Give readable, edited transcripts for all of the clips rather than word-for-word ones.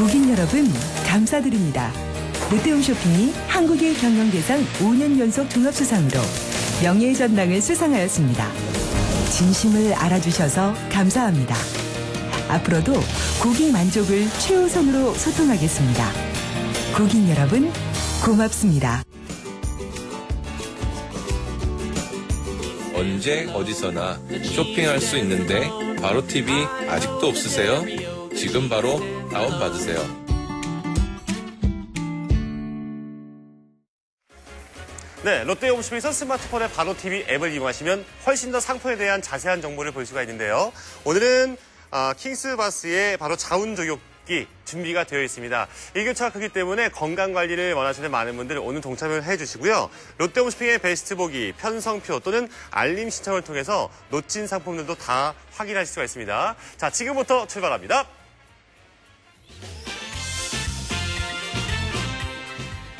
고객 여러분, 감사드립니다. 롯데홈쇼핑이 한국의 경영대상 5년 연속 종합수상으로 명예의 전당을 수상하였습니다. 진심을 알아주셔서 감사합니다. 앞으로도 고객 만족을 최우선으로 소통하겠습니다. 고객 여러분, 고맙습니다. 언제 어디서나 쇼핑할 수 있는데 바로 TV 아직도 없으세요? 지금 바로 다운받으세요. 네, 롯데홈쇼핑에서 스마트폰의 바로 TV 앱을 이용하시면 훨씬 더 상품에 대한 자세한 정보를 볼 수가 있는데요. 오늘은 킹스바스의 바로 자운족욕기 준비가 되어 있습니다. 일교차가 크기 때문에 건강관리를 원하시는 많은 분들 오늘 동참을 해주시고요. 롯데홈쇼핑의 베스트 보기, 편성표 또는 알림 신청을 통해서 놓친 상품들도 다 확인하실 수가 있습니다. 자, 지금부터 출발합니다.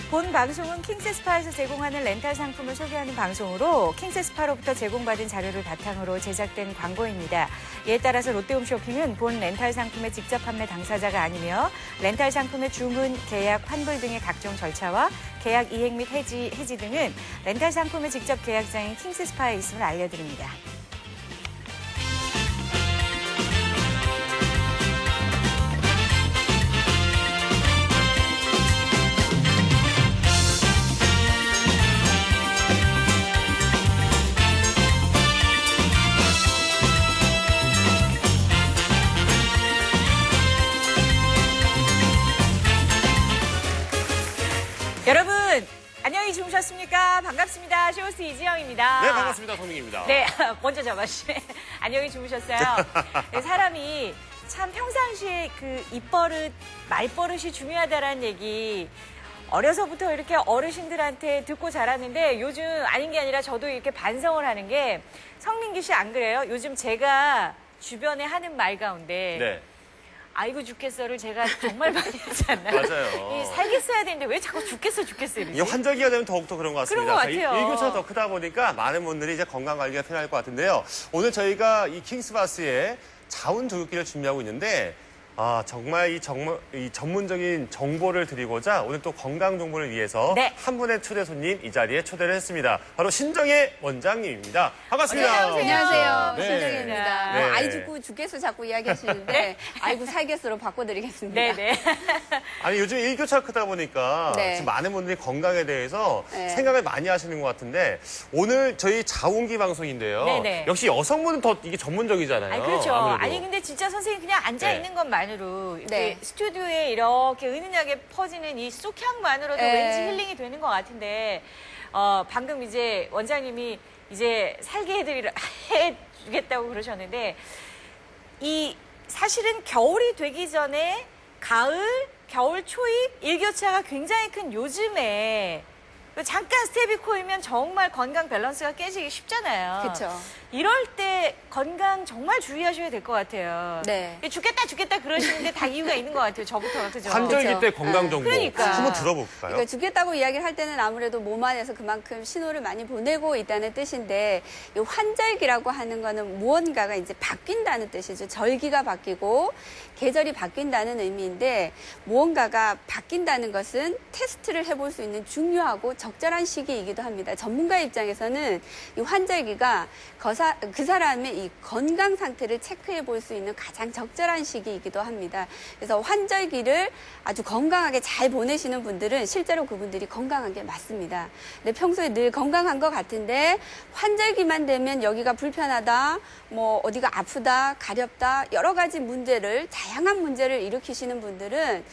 본 방송은 킹스스파에서 제공하는 렌탈 상품을 소개하는 방송으로 킹스스파로부터 제공받은 자료를 바탕으로 제작된 광고입니다. 이에 따라서 롯데홈쇼핑은 본 렌탈 상품의 직접 판매 당사자가 아니며 렌탈 상품의 주문, 계약, 환불 등의 각종 절차와 계약 이행 및 해지 등은 렌탈 상품의 직접 계약자인 킹스스파에 있음을 알려드립니다. 여러분, 안녕히 주무셨습니까? 반갑습니다. 쇼호스트 이지영입니다. 네, 반갑습니다. 성민입니다. 네, 먼저 잡아주시네. 안녕히 주무셨어요. 네, 사람이 참 평상시에 그 입버릇, 말버릇이 중요하다라는 얘기 어려서부터 이렇게 어르신들한테 듣고 자랐는데 요즘 아닌 게 아니라 저도 이렇게 반성을 하는 게 성민기 씨 안 그래요? 요즘 제가 주변에 하는 말 가운데 네. 아이고 죽겠어를 제가 정말 많이 하지 않나요? 맞아요. 살겠어야 되는데 왜 자꾸 죽겠어 이러지? 이게 환절기가 되면 더욱더 그런 것 같습니다. 그런 것 같아요. 일교차가 더 크다 보니까 많은 분들이 이제 건강관리가 필요할 것 같은데요. 오늘 저희가 이 킹스바스의 자운족욕기를 준비하고 있는데 정말 이 전문적인 정보를 드리고자 오늘 또 건강 정보를 위해서 네. 한 분의 초대 손님 이 자리에 초대를 했습니다. 바로 신정혜 원장님입니다. 반갑습니다. 안녕하세요. 네. 신정혜입니다. 네. 아이 죽고 죽겠어 자꾸 이야기하시는데 아이고 살겠어로 바꿔드리겠습니다. 네네. 아니 요즘 일교차가 크다 보니까 네. 지금 많은 분들이 건강에 대해서 네. 생각을 많이 하시는 것 같은데 오늘 저희 자운기 방송인데요. 네네. 역시 여성분은 더 이게 전문적이잖아요. 아니 그렇죠. 아무래도. 아니 근데 진짜 선생님 그냥 앉아 네. 있는 것만으로 이렇게 네. 스튜디오에 이렇게 은은하게 퍼지는 이 쏙향만으로도 네. 왠지 힐링이 되는 것 같은데 방금 이제 원장님이 이제 살게 해주겠다고 그러셨는데 이 사실은 겨울이 되기 전에 가을, 겨울 초입 일교차가 굉장히 큰 요즘에 잠깐 스텝이 코이면 정말 건강 밸런스가 깨지기 쉽잖아요. 그렇죠. 이럴 때 건강 정말 주의하셔야 될 것 같아요. 네. 죽겠다 그러시는데 다 이유가 있는 것 같아요. 저부터 그죠? 환절기 그렇죠. 때 건강 정보 그러니까. 한번 들어볼까요? 그러니까 죽겠다고 이야기를 할 때는 아무래도 몸 안에서 그만큼 신호를 많이 보내고 있다는 뜻인데 이 환절기라고 하는 거는 무언가가 이제 바뀐다는 뜻이죠. 절기가 바뀌고 계절이 바뀐다는 의미인데 무언가가 바뀐다는 것은 테스트를 해볼 수 있는 중요하고 적절한 시기이기도 합니다. 전문가 입장에서는 이 환절기가 그 사람의 이 건강 상태를 체크해 볼 수 있는 가장 적절한 시기이기도 합니다. 그래서 환절기를 아주 건강하게 잘 보내시는 분들은 실제로 그분들이 건강한 게 맞습니다. 근데 평소에 늘 건강한 것 같은데 환절기만 되면 여기가 불편하다, 뭐 어디가 아프다, 가렵다 여러 가지 문제를 다양한 문제를 일으키시는 분들은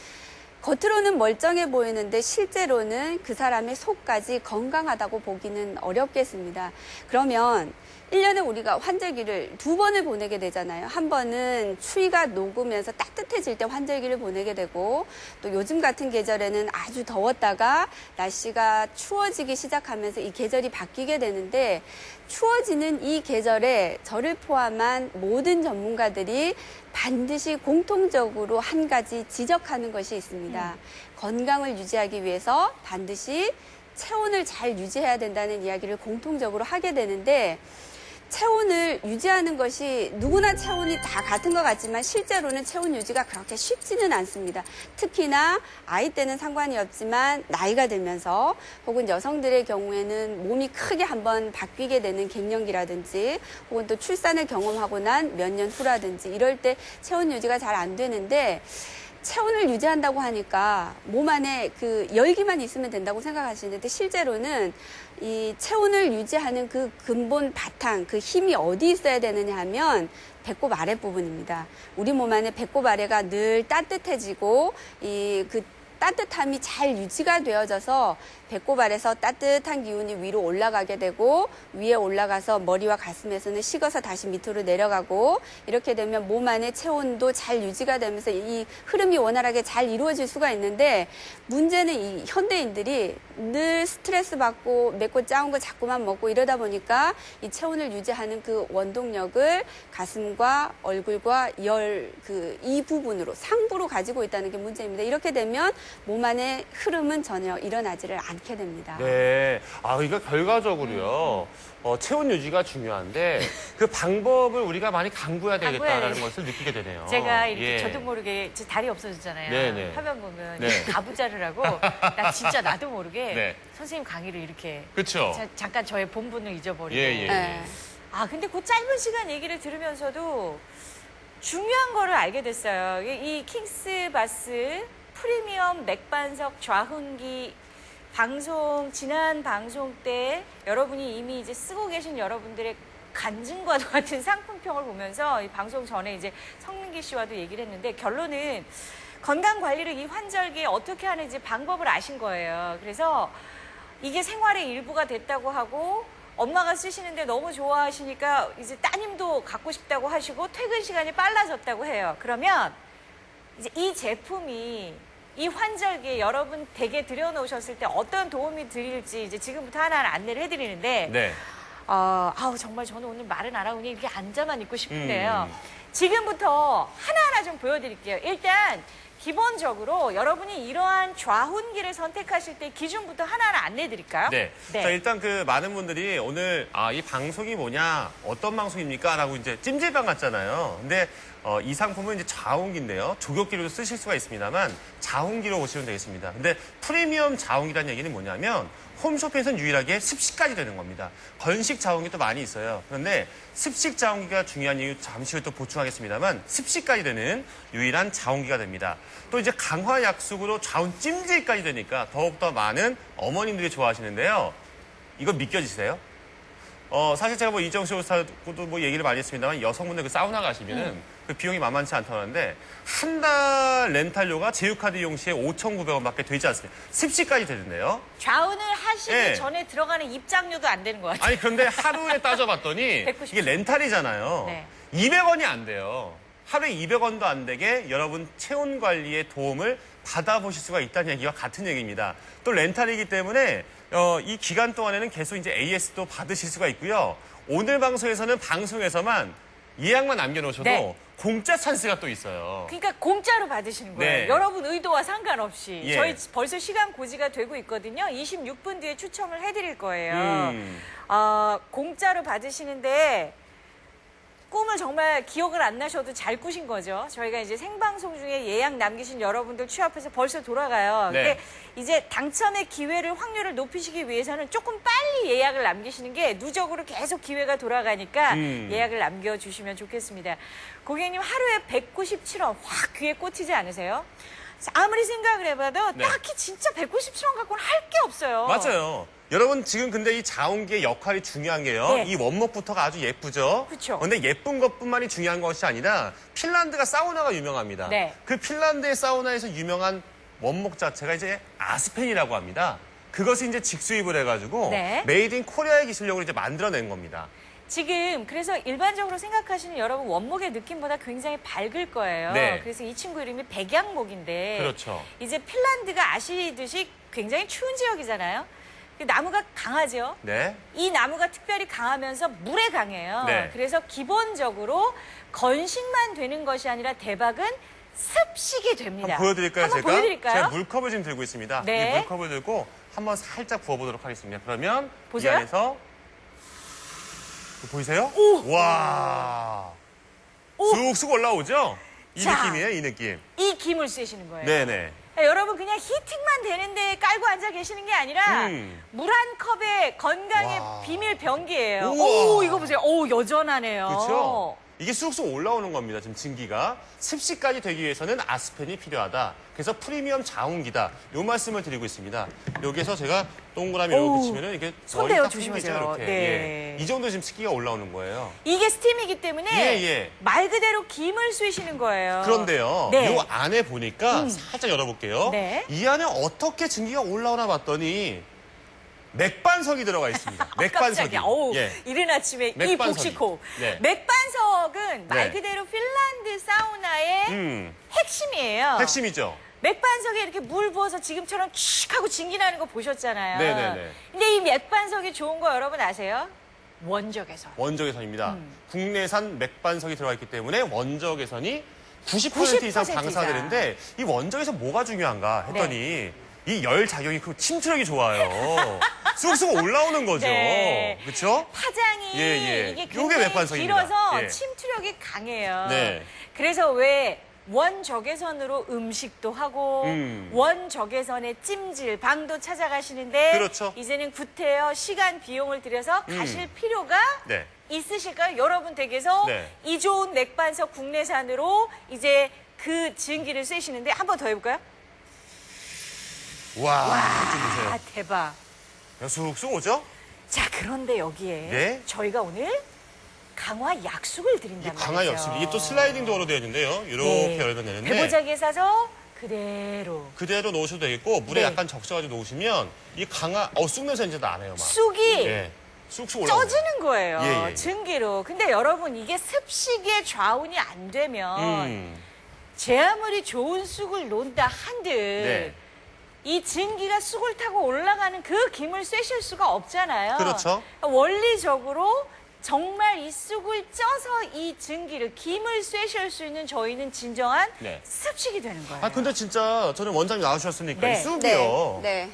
겉으로는 멀쩡해 보이는데 실제로는 그 사람의 속까지 건강하다고 보기는 어렵겠습니다. 그러면 1년에 우리가 환절기를 2번을 보내게 되잖아요. 한 번은 추위가 녹으면서 따뜻해질 때 환절기를 보내게 되고 또 요즘 같은 계절에는 아주 더웠다가 날씨가 추워지기 시작하면서 이 계절이 바뀌게 되는데 추워지는 이 계절에 저를 포함한 모든 전문가들이 반드시 공통적으로 한 가지 지적하는 것이 있습니다. 건강을 유지하기 위해서 반드시 체온을 잘 유지해야 된다는 이야기를 공통적으로 하게 되는데 체온을 유지하는 것이 누구나 체온이 다 같은 것 같지만 실제로는 체온 유지가 그렇게 쉽지는 않습니다. 특히나 아이 때는 상관이 없지만 나이가 들면서 혹은 여성들의 경우에는 몸이 크게 한번 바뀌게 되는 갱년기라든지 혹은 또 출산을 경험하고 난 몇 년 후라든지 이럴 때 체온 유지가 잘 안 되는데 체온을 유지한다고 하니까 몸 안에 그 열기만 있으면 된다고 생각하시는데 실제로는 이 체온을 유지하는 그 근본 바탕, 그 힘이 어디 있어야 되느냐 하면 배꼽 아랫부분입니다. 우리 몸 안에 배꼽 아래가 늘 따뜻해지고 그 따뜻함이 잘 유지가 되어져서 배꼽 아래서 따뜻한 기운이 위로 올라가게 되고 위에 올라가서 머리와 가슴에서는 식어서 다시 밑으로 내려가고 이렇게 되면 몸 안의 체온도 잘 유지가 되면서 이 흐름이 원활하게 잘 이루어질 수가 있는데 문제는 이 현대인들이 늘 스트레스 받고 맵고 짜운 거 자꾸만 먹고 이러다 보니까 이 체온을 유지하는 그 원동력을 가슴과 얼굴과 이 부분으로 상부로 가지고 있다는 게 문제입니다. 이렇게 되면 몸 안의 흐름은 전혀 일어나지를 않게 됩니다. 네. 그러니까 결과적으로요. 체온 유지가 중요한데 그 방법을 우리가 많이 강구해야 되겠다라는 것을 느끼게 되네요. 제가 이렇게 예. 저도 모르게 제 다리 없어졌잖아요. 네네. 화면 보면 네. 가부좌를 하고 나 진짜 나도 모르게 네. 선생님 강의를 이렇게 그렇죠. 잠깐 저의 본분을 잊어버리고 예. 네. 근데 그 짧은 시간 얘기를 들으면서도 중요한 거를 알게 됐어요. 이 킹스바스 프리미엄 맥반석 좌훈기 지난 방송 때 여러분이 이미 이제 쓰고 계신 여러분들의 간증과도 같은 상품평을 보면서 이 방송 전에 이제 성민기 씨와도 얘기를 했는데 결론은 건강 관리를 이 환절기에 어떻게 하는지 방법을 아신 거예요. 그래서 이게 생활의 일부가 됐다고 하고 엄마가 쓰시는데 너무 좋아하시니까 이제 따님도 갖고 싶다고 하시고 퇴근 시간이 빨라졌다고 해요. 그러면 이제 이 제품이 이 환절기에 여러분 댁에 들여놓으셨을 때 어떤 도움이 드릴지 이제 지금부터 하나하나 안내를 해드리는데 네. 정말 저는 오늘 말은 안 하고 그냥 이렇게 앉아만 있고 싶은데요. 지금부터 하나하나 좀 보여드릴게요. 일단 기본적으로 여러분이 이러한 좌훈기를 선택하실 때 기준부터 하나하나 안내해드릴까요? 네. 자, 일단 그 많은 분들이 오늘 이 방송이 뭐냐, 어떤 방송입니까? 라고 이제 찜질방 갔잖아요. 근데 이 상품은 이제 자홍기인데요. 조격기로도 쓰실 수가 있습니다만 자홍기로 보시면 되겠습니다. 근데 프리미엄 자홍기라는 얘기는 뭐냐면 홈쇼핑에서는 유일하게 습식까지 되는 겁니다. 건식 자홍기도 많이 있어요. 그런데 습식 자홍기가 중요한 이유 잠시 후에 또 보충하겠습니다만 습식까지 되는 유일한 자홍기가 됩니다. 또 이제 강화 약속으로 자홍 찜질까지 되니까 더욱더 많은 어머님들이 좋아하시는데요. 이거 믿겨지세요? 사실 제가 뭐 이정쇼 사고도 뭐 얘기를 많이 했습니다만 여성분들 그 사우나 가시면은 그 비용이 만만치 않다는데 한 달 렌탈료가 제휴카드 이용 시에 5,900원밖에 되지 않습니다. 습식까지 되는데요. 좌운을 하시기 네. 전에 들어가는 입장료도 안 되는 것 같아요. 아니 그런데 하루에 따져봤더니 190. 이게 렌탈이잖아요. 네. 200원이 안 돼요. 하루에 200원도 안 되게 여러분 체온 관리에 도움을 받아보실 수가 있다는 얘기와 같은 얘기입니다. 또 렌탈이기 때문에 이 기간 동안에는 계속 이제 AS도 받으실 수가 있고요. 오늘 방송에서는 방송에서만 예약만 남겨놓으셔도 네. 공짜 찬스가 또 있어요. 그러니까 공짜로 받으시는 거예요. 네. 여러분 의도와 상관없이. 예. 저희 벌써 시간 고지가 되고 있거든요. 26분 뒤에 추첨을 해드릴 거예요. 공짜로 받으시는데 꿈을 정말 기억을 안 나셔도 잘 꾸신 거죠. 저희가 이제 생방송 중에 예약 남기신 여러분들 취합해서 벌써 돌아가요. 네. 근데 이제 당첨의 기회를 확률을 높이시기 위해서는 조금 빨리 예약을 남기시는 게 누적으로 계속 기회가 돌아가니까 예약을 남겨주시면 좋겠습니다. 고객님 하루에 197원 확 귀에 꽂히지 않으세요? 아무리 생각을 해봐도 네. 딱히 진짜 197원 갖고는 할 게 없어요. 맞아요. 여러분 지금 근데 이 자홍기의 역할이 중요한 게요. 네. 이 원목부터가 아주 예쁘죠. 그쵸. 근데 예쁜 것뿐만이 중요한 것이 아니라 핀란드가 사우나가 유명합니다. 네. 그 핀란드의 사우나에서 유명한 원목 자체가 이제 아스펜이라고 합니다. 그것이 이제 직수입을 해가지고 네. 메이드 인 코리아의 기술력으로 이제 만들어낸 겁니다. 지금 그래서 일반적으로 생각하시는 여러분 원목의 느낌보다 굉장히 밝을 거예요. 네. 그래서 이 친구 이름이 백양목인데 그렇죠. 이제 핀란드가 아시듯이 굉장히 추운 지역이잖아요. 나무가 강하죠. 네. 이 나무가 특별히 강하면서 물에 강해요. 네. 그래서 기본적으로 건식만 되는 것이 아니라 대박은 습식이 됩니다. 한번 보여드릴까요, 한번 제가? 보여드릴까요? 제가 물컵을 지금 들고 있습니다. 네. 이 물컵을 들고 한번 살짝 부어보도록 하겠습니다. 그러면 보세요. 이 안에서 보이세요? 오! 와. 오! 쑥쑥 올라오죠? 이 자. 느낌이에요, 이 느낌. 이 김을 쐬시는 거예요. 네네. 여러분 그냥 히팅만 되는데 깔고 앉아 계시는 게 아니라 물 한 컵에 건강의 와. 비밀 병기예요. 우와. 오, 이거 보세요. 오, 여전하네요. 그렇죠? 이게 쑥쑥 올라오는 겁니다, 지금 증기가. 습식까지 되기 위해서는 아스펜이 필요하다. 그래서 프리미엄 자운기다. 요 말씀을 드리고 있습니다. 여기서 제가 동그라미 이렇게 오. 치면은 이게 손 머리 대요, 딱 조심하세요. 생기죠, 이렇게. 네. 예. 이 정도 지금 습기가 올라오는 거예요. 이게 스팀이기 때문에 예, 예. 말 그대로 김을 쐬시는 거예요. 그런데요, 네. 요 안에 보니까 살짝 열어볼게요. 네. 이 안에 어떻게 증기가 올라오나 봤더니 맥반석이 들어가 있습니다. 맥반석이. 깜짝이야. 어우, 예. 이른 아침에 이 맥반석이. 복식호. 네. 맥반석은 말 네. 그대로 핀란드 사우나의 핵심이에요. 핵심이죠. 맥반석에 이렇게 물 부어서 지금처럼 칙 하고 진기 나는 거 보셨잖아요. 네네네. 근데 이 맥반석이 좋은 거 여러분 아세요? 원적외선. 원적외선입니다. 국내산 맥반석이 들어가 있기 때문에 원적외선이 90% 이상 90% 방사되는데 이 원적외선 뭐가 중요한가 했더니 이 열 작용이 그 침투력이 좋아요. 쑥쑥 올라오는 거죠. 네. 그렇죠? 파장이 예, 예. 이게 요게 굉장히 맥반석입니다. 길어서 예. 침투력이 강해요. 네. 그래서 왜 원적외선으로 음식도 하고 원적외선의 찜질, 방도 찾아가시는데 그렇죠. 이제는 구태여 시간, 비용을 들여서 가실 필요가 네. 있으실까요? 여러분 댁에서 네. 이 좋은 맥반석 국내산으로 이제 그 증기를 쐬시는데 한 번 더 해볼까요? 와, 좀 보세요. 아, 대박. 쑥쑥 오죠? 자, 그런데 여기에 네. 저희가 오늘 강화 약숙을 이 드린단 말이죠. 강화 역시 이게 또 슬라이딩 도어로 되어 있는데요. 이렇게 열면 되는데 배보자기에 싸서 그대로. 그대로 놓으셔도 되겠고 물에 네. 약간 적셔가지고 놓으시면 이 강화 쑥 냄새 이제 나네요, 막. 쑥이 예. 쑥쑥 올라오네요. 쪄지는 거예요. 예, 예. 증기로. 근데 여러분 이게 습식의 좌운이 안 되면 음. 제 아무리 좋은 쑥을 논다 한들 네. 이 증기가 쑥을 타고 올라가는 그 김을 쐬실 수가 없잖아요. 그렇죠. 원리적으로 정말 이 쑥을 쪄서 이 증기를, 김을 쐬실 수 있는 저희는 진정한 네. 습식이 되는 거예요. 아 근데 진짜 저는 원장님 나오셨으니까 네. 이 쑥이요. 네.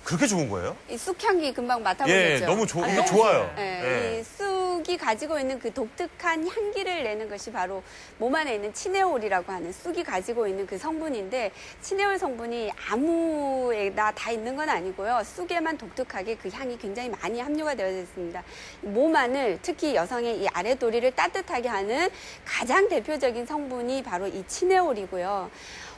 그렇게 좋은 거예요? 이 쑥향기 금방 예, 맡아보셨죠? 너무 이게 좋아요. 네, 이 쑥이 가지고 있는 그 독특한 향기를 내는 것이 바로 몸 안에 있는 치네올이라고 하는 쑥이 가지고 있는 그 성분인데 치네올 성분이 아무에나 다 있는 건 아니고요. 쑥에만 독특하게 그 향이 굉장히 많이 함유가 되어 있습니다. 몸 안을 특히 여성의 이 아랫도리를 따뜻하게 하는 가장 대표적인 성분이 바로 이 치네올이고요.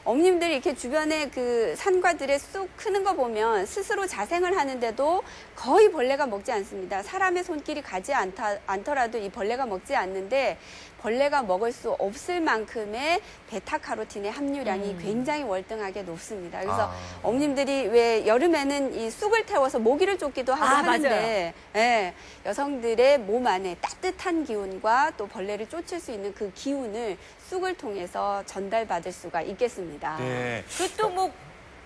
어머님들이 이렇게 주변에 그 산과들에 쑥 크는 거 보면 스스로 자생을 하는데도 거의 벌레가 먹지 않습니다. 사람의 손길이 가지 않더라도 이 벌레가 먹지 않는데 벌레가 먹을 수 없을 만큼의 베타카로틴의 함유량이 굉장히 월등하게 높습니다. 그래서 어머님들이 왜 여름에는 이 쑥을 태워서 모기를 쫓기도 하고 하는데 예, 여성들의 몸 안에 따뜻한 기운과 또 벌레를 쫓을 수 있는 그 기운을 쑥을 통해서 전달받을 수가 있겠습니다. 네. 그것도 뭐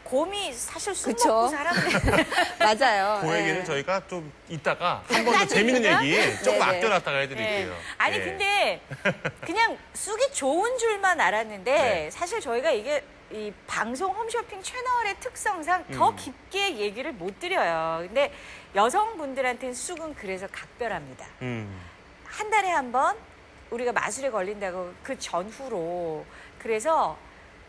곰이 사실 쑥 그쵸. 먹고 사람들 맞아요. 그 얘기는 예. 저희가 좀 이따가 한 번 더 재밌는 얘기 조금 네네. 아껴놨다가 해드릴게요. 아니 예. 근데 그냥 쑥이 좋은 줄만 알았는데 네. 사실 저희가 이게 이 방송 홈쇼핑 채널의 특성상 더 깊게 얘기를 못 드려요. 근데 여성분들한테는 쑥은 그래서 각별합니다. 한 달에 한 번 우리가 마술에 걸린다고 그 전후로 그래서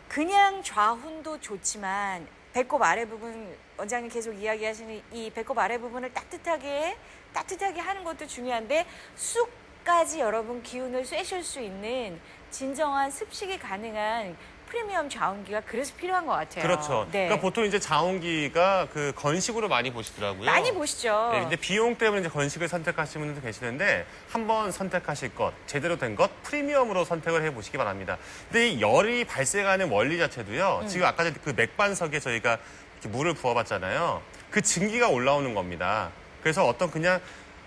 그냥 좌훈도 좋지만 배꼽 아래 부분 원장님 계속 이야기하시는 이 배꼽 아래 부분을 따뜻하게 하는 것도 중요한데 쑥까지 여러분 기운을 쐬실 수 있는 진정한 습식이 가능한 프리미엄 자운기가 그래서 필요한 것 같아요. 그렇죠. 네. 그러니까 보통 이제 자운기가 그 건식으로 많이 보시더라고요. 많이 보시죠. 네, 근데 비용 때문에 이제 건식을 선택하시는 분들도 계시는데 한번 선택하실 것, 제대로 된 것, 프리미엄으로 선택을 해보시기 바랍니다. 근데 이 열이 발생하는 원리 자체도요. 지금 아까 전에 그 맥반석에 저희가 이렇게 물을 부어봤잖아요. 그 증기가 올라오는 겁니다. 그래서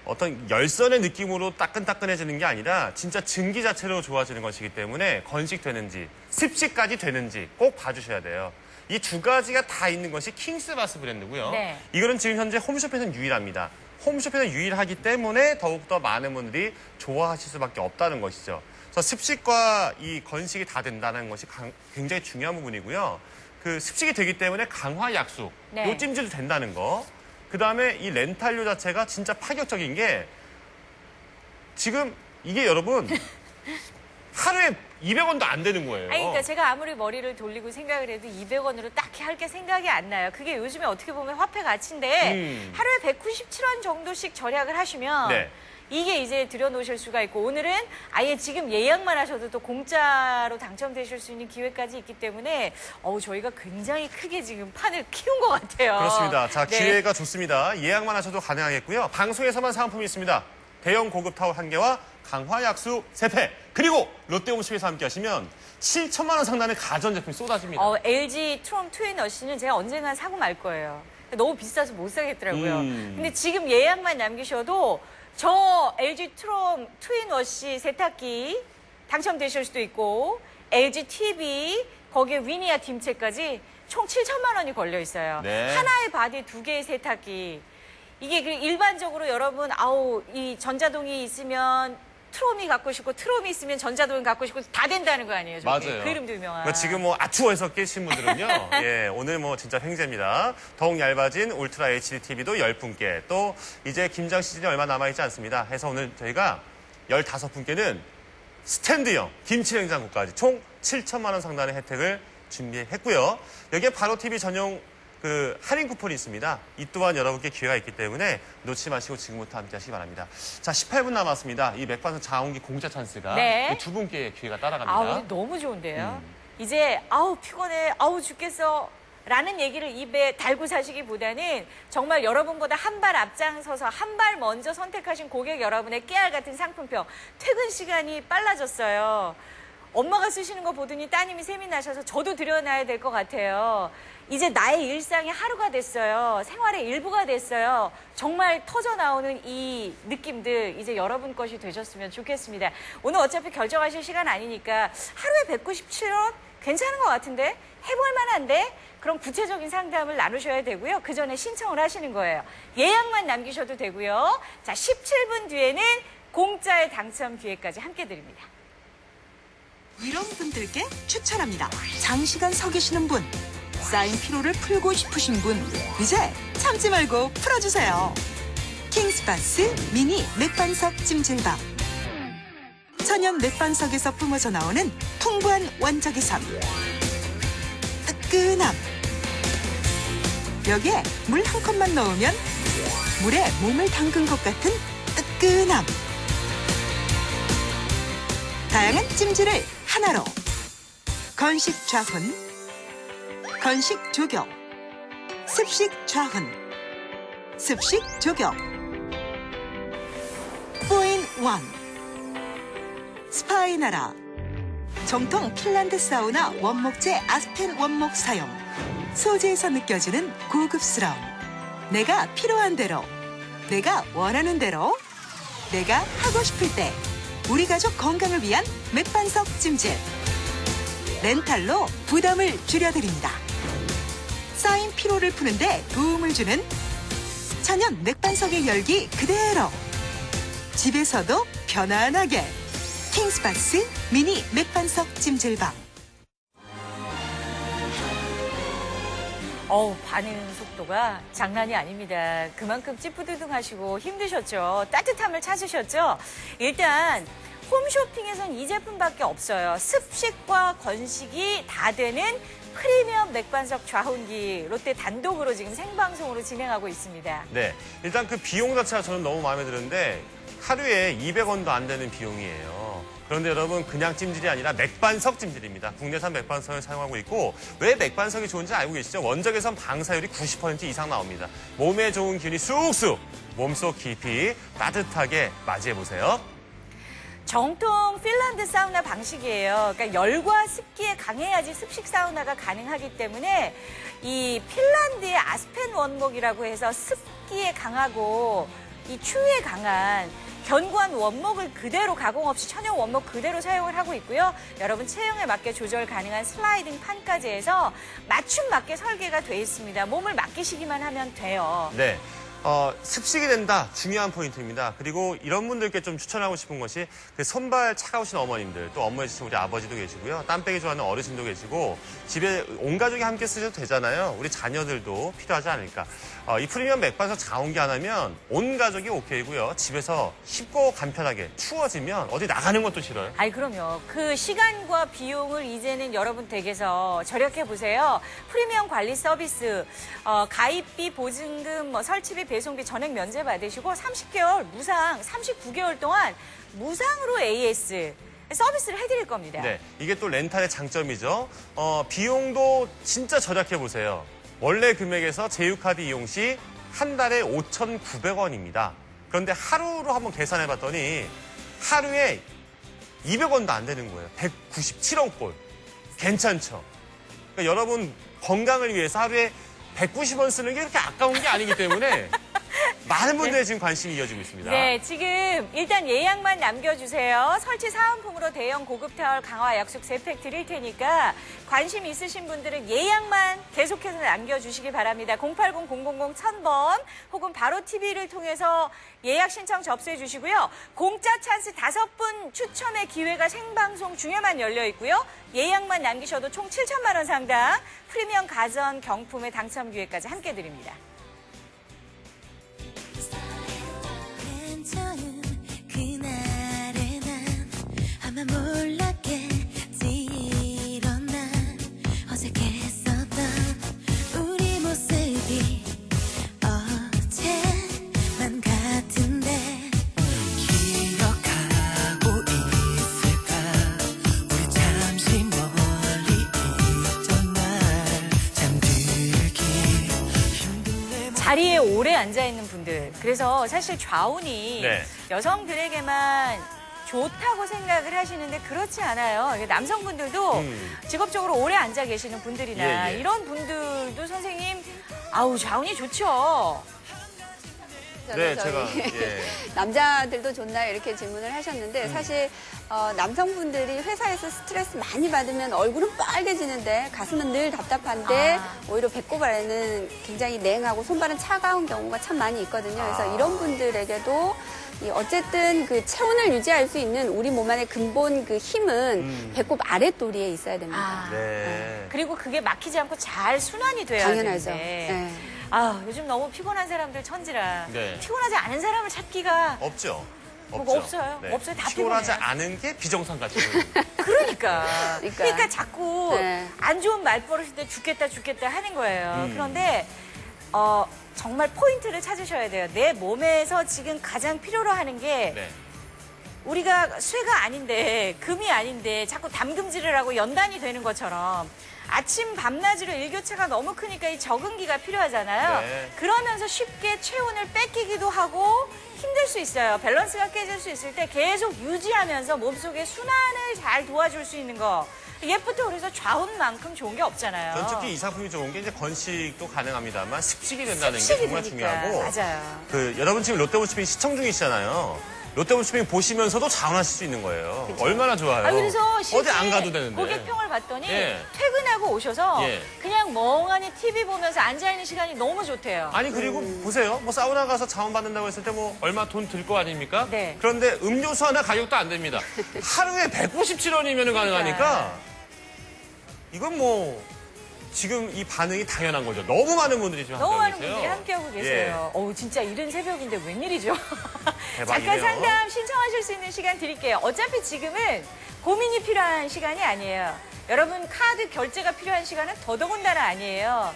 어떤 열선의 느낌으로 따끈따끈해지는 게 아니라 진짜 증기 자체로 좋아지는 것이기 때문에 건식되는지 습식까지 되는지 꼭 봐주셔야 돼요. 이 두 가지가 다 있는 것이 킹스바스 브랜드고요. 네. 이거는 지금 현재 홈쇼핑에서는 유일합니다. 홈쇼핑에서 유일하기 때문에 더욱더 많은 분들이 좋아하실 수밖에 없다는 것이죠. 그래서 습식과 이 건식이 다 된다는 것이 굉장히 중요한 부분이고요. 그 습식이 되기 때문에 강화 약수, 네. 요 찜질도 된다는 거. 그 다음에 이 렌탈료 자체가 진짜 파격적인 게 지금 이게 여러분 하루에 200원도 안 되는 거예요. 아니, 그러니까 제가 아무리 머리를 돌리고 생각을 해도 200원으로 딱히 할 게 생각이 안 나요. 그게 요즘에 어떻게 보면 화폐 가치인데 하루에 197원 정도씩 절약을 하시면 네. 이게 이제 들여놓으실 수가 있고 오늘은 아예 지금 예약만 하셔도 또 공짜로 당첨되실 수 있는 기회까지 있기 때문에 저희가 굉장히 크게 지금 판을 키운 것 같아요. 그렇습니다. 자, 네. 기회가 좋습니다. 예약만 하셔도 가능하겠고요. 방송에서만 사은품이 있습니다. 대형 고급 타월 1개와 강화 약수 3팩. 그리고 롯데홈쇼핑에서 함께 하시면 7천만 원 상당의 가전제품이 쏟아집니다. LG 트롬 트윈워시는 제가 언젠간 사고 말 거예요. 너무 비싸서 못 사겠더라고요. 근데 지금 예약만 남기셔도 저 LG 트롬 트윈워시 세탁기 당첨되실 수도 있고 LG TV 거기에 위니아 김치까지 총 7천만 원이 걸려 있어요. 네. 하나의 바디 2개의 세탁기. 이게 일반적으로 여러분 이 전자동이 있으면 트롬이 갖고 싶고 트롬이 있으면 전자동이 갖고 싶고 다 된다는 거 아니에요? 저게? 맞아요. 그 이름도 유명한. 그러니까 지금 뭐 아추어에서 깨신 분들은요. 예, 오늘 뭐 진짜 횡재입니다. 더욱 얇아진 울트라 HD TV도 10분께 또 이제 김장 시즌이 얼마 남아있지 않습니다. 해서 오늘 저희가 15분께는 스탠드형 김치냉장고까지 총 7천만 원 상당의 혜택을 준비했고요. 여기에 바로TV 전용 그 할인 쿠폰이 있습니다. 이 또한 여러분께 기회가 있기 때문에 놓치지 마시고 지금부터 함께 하시기 바랍니다. 자, 18분 남았습니다. 이 맥반석 자원기 공짜 찬스가 네. 두 분께 기회가 따라갑니다. 근데 너무 좋은데요. 이제 피곤해, 죽겠어. 라는 얘기를 입에 달고 사시기보다는 정말 여러분보다 한 발 앞장서서 한 발 먼저 선택하신 고객 여러분의 깨알 같은 상품표. 퇴근 시간이 빨라졌어요. 엄마가 쓰시는 거 보더니 따님이 셈이 나셔서 저도 드려놔야 될 것 같아요. 이제 나의 일상의 하루가 됐어요. 생활의 일부가 됐어요. 정말 터져나오는 이 느낌들 이제 여러분 것이 되셨으면 좋겠습니다. 오늘 어차피 결정하실 시간 아니니까 하루에 197원? 괜찮은 것 같은데? 해볼 만한데? 그럼 구체적인 상담을 나누셔야 되고요. 그 전에 신청을 하시는 거예요. 예약만 남기셔도 되고요. 자, 17분 뒤에는 공짜의 당첨 기회까지 함께 드립니다. 이런 분들께 추천합니다. 장시간 서 계시는 분, 쌓인 피로를 풀고 싶으신 분, 이제 참지 말고 풀어주세요. 킹스바스 미니 맥반석 찜질방. 천연 맥반석에서 뿜어져 나오는 풍부한 원적의 섬. 뜨끈함. 여기에 물 한 컵만 넣으면 물에 몸을 담근 것 같은 뜨끈함. 다양한 찜질을 하나로. 건식 좌훈, 건식 조격, 습식 좌훈, 습식 조격, 4in1, 스파의 나라, 정통 핀란드 사우나 원목재 아스펜 원목 사용, 소재에서 느껴지는 고급스러움. 내가 필요한 대로, 내가 원하는 대로, 내가 하고 싶을 때 우리 가족 건강을 위한 맥반석 찜질. 렌탈로 부담을 줄여드립니다. 쌓인 피로를 푸는데 도움을 주는 천연 맥반석의 열기 그대로. 집에서도 편안하게. 킹스바스 미니 맥반석 찜질방. 반응 속도가 장난이 아닙니다. 그만큼 찌뿌드둥하시고 힘드셨죠. 따뜻함을 찾으셨죠. 일단 홈쇼핑에선 이 제품밖에 없어요. 습식과 건식이 다 되는 프리미엄 맥반석 좌훈기 롯데 단독으로 지금 생방송으로 진행하고 있습니다. 네, 일단 그 비용 자체가 저는 너무 마음에 드는데 하루에 200원도 안 되는 비용이에요. 그런데 여러분 그냥 찜질이 아니라 맥반석 찜질입니다. 국내산 맥반석을 사용하고 있고 왜 맥반석이 좋은지 알고 계시죠? 원적외선 방사율이 90% 이상 나옵니다. 몸에 좋은 기운이 쑥쑥 몸속 깊이 따뜻하게 맞이해보세요. 정통 핀란드 사우나 방식이에요. 그러니까 열과 습기에 강해야지 습식 사우나가 가능하기 때문에 이 핀란드의 아스펜 원목이라고 해서 습기에 강하고 이 추위에 강한 견고한 원목을 그대로 가공 없이 천연 원목 그대로 사용을 하고 있고요. 여러분 체형에 맞게 조절 가능한 슬라이딩 판까지 해서 맞춤 맞게 설계가 돼 있습니다. 몸을 맡기시기만 하면 돼요. 네. 습식이 된다. 중요한 포인트입니다. 그리고 이런 분들께 좀 추천하고 싶은 것이 그 손발 차가우신 어머님들, 또 업무에 지친 우리 아버지도 계시고요. 땀빼기 좋아하는 어르신도 계시고 집에 온 가족이 함께 쓰셔도 되잖아요. 우리 자녀들도 필요하지 않을까. 이 프리미엄 맥반석 자온기 하나면 온 가족이 오케이고요. 집에서 쉽고 간편하게 추워지면 어디 나가는 것도 싫어요. 아이 그럼요. 그 시간과 비용을 이제는 여러분 댁에서 절약해 보세요. 프리미엄 관리 서비스, 가입비, 보증금, 설치비, 배송비 전액 면제 받으시고 30개월 무상, 39개월 동안 무상으로 AS 서비스를 해드릴 겁니다. 네, 이게 또 렌탈의 장점이죠. 비용도 진짜 절약해 보세요. 원래 금액에서 제휴카드 이용 시 한 달에 5,900원입니다. 그런데 하루로 한번 계산해 봤더니 하루에 200원도 안 되는 거예요. 197원 꼴. 괜찮죠? 그러니까 여러분 건강을 위해서 하루에 190원 쓰는 게 그렇게 아까운 게 아니기 때문에 많은 분들의 지금 관심이 이어지고 있습니다. 네, 지금 일단 예약만 남겨주세요. 설치 사은품으로 대형 고급 타월 강화 약속 3팩 드릴 테니까 관심 있으신 분들은 예약만 계속해서 남겨주시기 바랍니다. 080-000-1000번 혹은 바로 TV를 통해서 예약 신청 접수해 주시고요. 공짜 찬스 5분 추첨의 기회가 생방송 중에만 열려 있고요. 예약만 남기셔도 총 7천만 원 상당 프리미엄 가전 경품의 당첨 기회까지 함께 드립니다. 괜찮은 그날의 난 아마 몰랐겠지 이런 난 어색했었던 우리 모습이 어제만 같은데 기억하고 있을까 우리 잠시 멀리 있던 날 잠들기 힘든 내 자리에 오래 앉아있는 분들. 그래서 사실 좌운이 네. 여성들에게만 좋다고 생각을 하시는데 그렇지 않아요. 남성분들도 직업적으로 오래 앉아 계시는 분들이나 예, 예. 이런 분들도 선생님 아우 좌운이 좋죠. 네, 저희 제가 예. 남자들도 좋나요? 이렇게 질문을 하셨는데 사실 남성분들이 회사에서 스트레스 많이 받으면 얼굴은 빨개지는데 가슴은 늘 답답한데 오히려 배꼽 아래는 굉장히 냉하고 손발은 차가운 경우가 참 많이 있거든요. 그래서 이런 분들에게도 어쨌든 그 체온을 유지할 수 있는 우리 몸 안의 근본 그 힘은 배꼽 아랫도리에 있어야 됩니다. 네. 그리고 그게 막히지 않고 잘 순환이 돼야 당연하죠. 되는데 네. 요즘 너무 피곤한 사람들 천지라 네. 피곤하지 않은 사람을 찾기가 없죠. 뭐가 없어요. 없어요. 다 피곤하지 피곤해요. 않은 게 비정상가치고. 그러니까 자꾸 네. 안 좋은 말버릇일 때 죽겠다 하는 거예요. 그런데 정말 포인트를 찾으셔야 돼요. 내 몸에서 지금 가장 필요로 하는 게 네. 우리가 쇠가 아닌데 금이 아닌데 자꾸 담금질을 하고 연단이 되는 것처럼 아침 밤낮으로 일교차가 너무 크니까 이 적응기가 필요하잖아요. 네. 그러면서 쉽게 체온을 뺏기기도 하고 힘들 수 있어요. 밸런스가 깨질 수 있을 때 계속 유지하면서 몸속에 순환을 잘 도와줄 수 있는 거. 옛부터 그래서 좌운만큼 좋은 게 없잖아요. 전 특히 이 상품이 좋은 게 이제 건식도 가능합니다만 습식이 된다는 습식이 게 정말 되니까. 중요하고. 맞아요. 여러분 지금 롯데홈쇼핑 시청 중이시잖아요. 롯데홈쇼핑 보시면서도 자원하실 수 있는 거예요. 얼마나 좋아요. 그래서 실제 어디 안 가도 되는데. 고객평을 봤더니 예. 퇴근하고 오셔서 예. 그냥 멍하니 TV 보면서 앉아있는 시간이 너무 좋대요. 아니 그리고 보세요. 뭐 사우나 가서 자원 받는다고 했을 때 뭐 얼마 돈 들 거 아닙니까? 네. 그런데 음료수 하나 가격도 안 됩니다. 하루에 197원이면 가능하니까 이건 뭐 지금 이 반응이 당연한 거죠. 너무 많은 분들이 지금 너무 함께하고 많은 계세요. 분들이 함께하고 계세요. 어우, 진짜 이른 새벽인데 웬일이죠? 대박이네요. 잠깐 상담 신청하실 수 있는 시간 드릴게요. 어차피 지금은 고민이 필요한 시간이 아니에요. 여러분 카드 결제가 필요한 시간은 더더군다나 아니에요.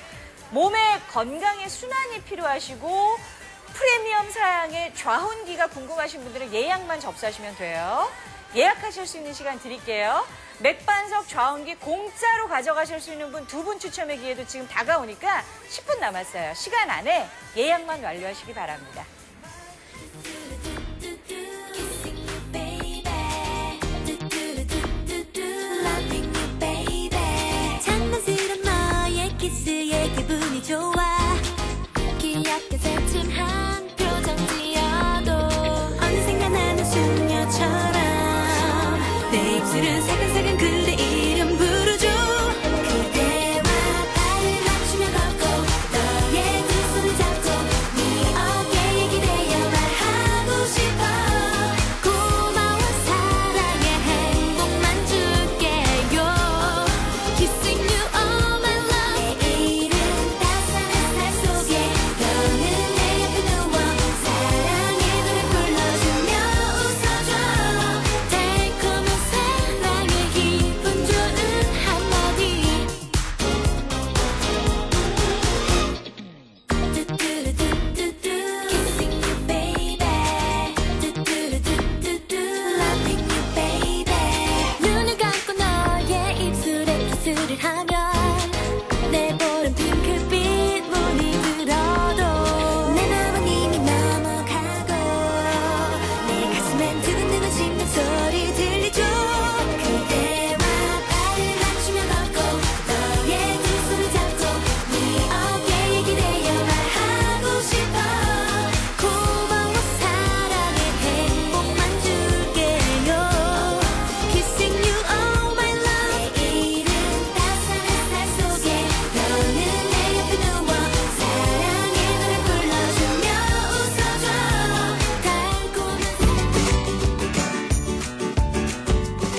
몸의 건강의 순환이 필요하시고 프리미엄 사양의 좌훈기가 궁금하신 분들은 예약만 접수하시면 돼요. 예약하실 수 있는 시간 드릴게요. 맥반석 좌운기 공짜로 가져가실 수 있는 분 2분 추첨의 기회도 지금 다가오니까 10분 남았어요. 시간 안에 예약만 완료하시기 바랍니다. 장난스런 너의 키스에 기분이 좋아 귀엽게 새침한 표정 지어도 어느샌가 나는 수녀처럼 내 입술은 사근사근 그대 이름 부르죠 그대와 발을 맞추며 걷고 너의 두 손을 잡고 네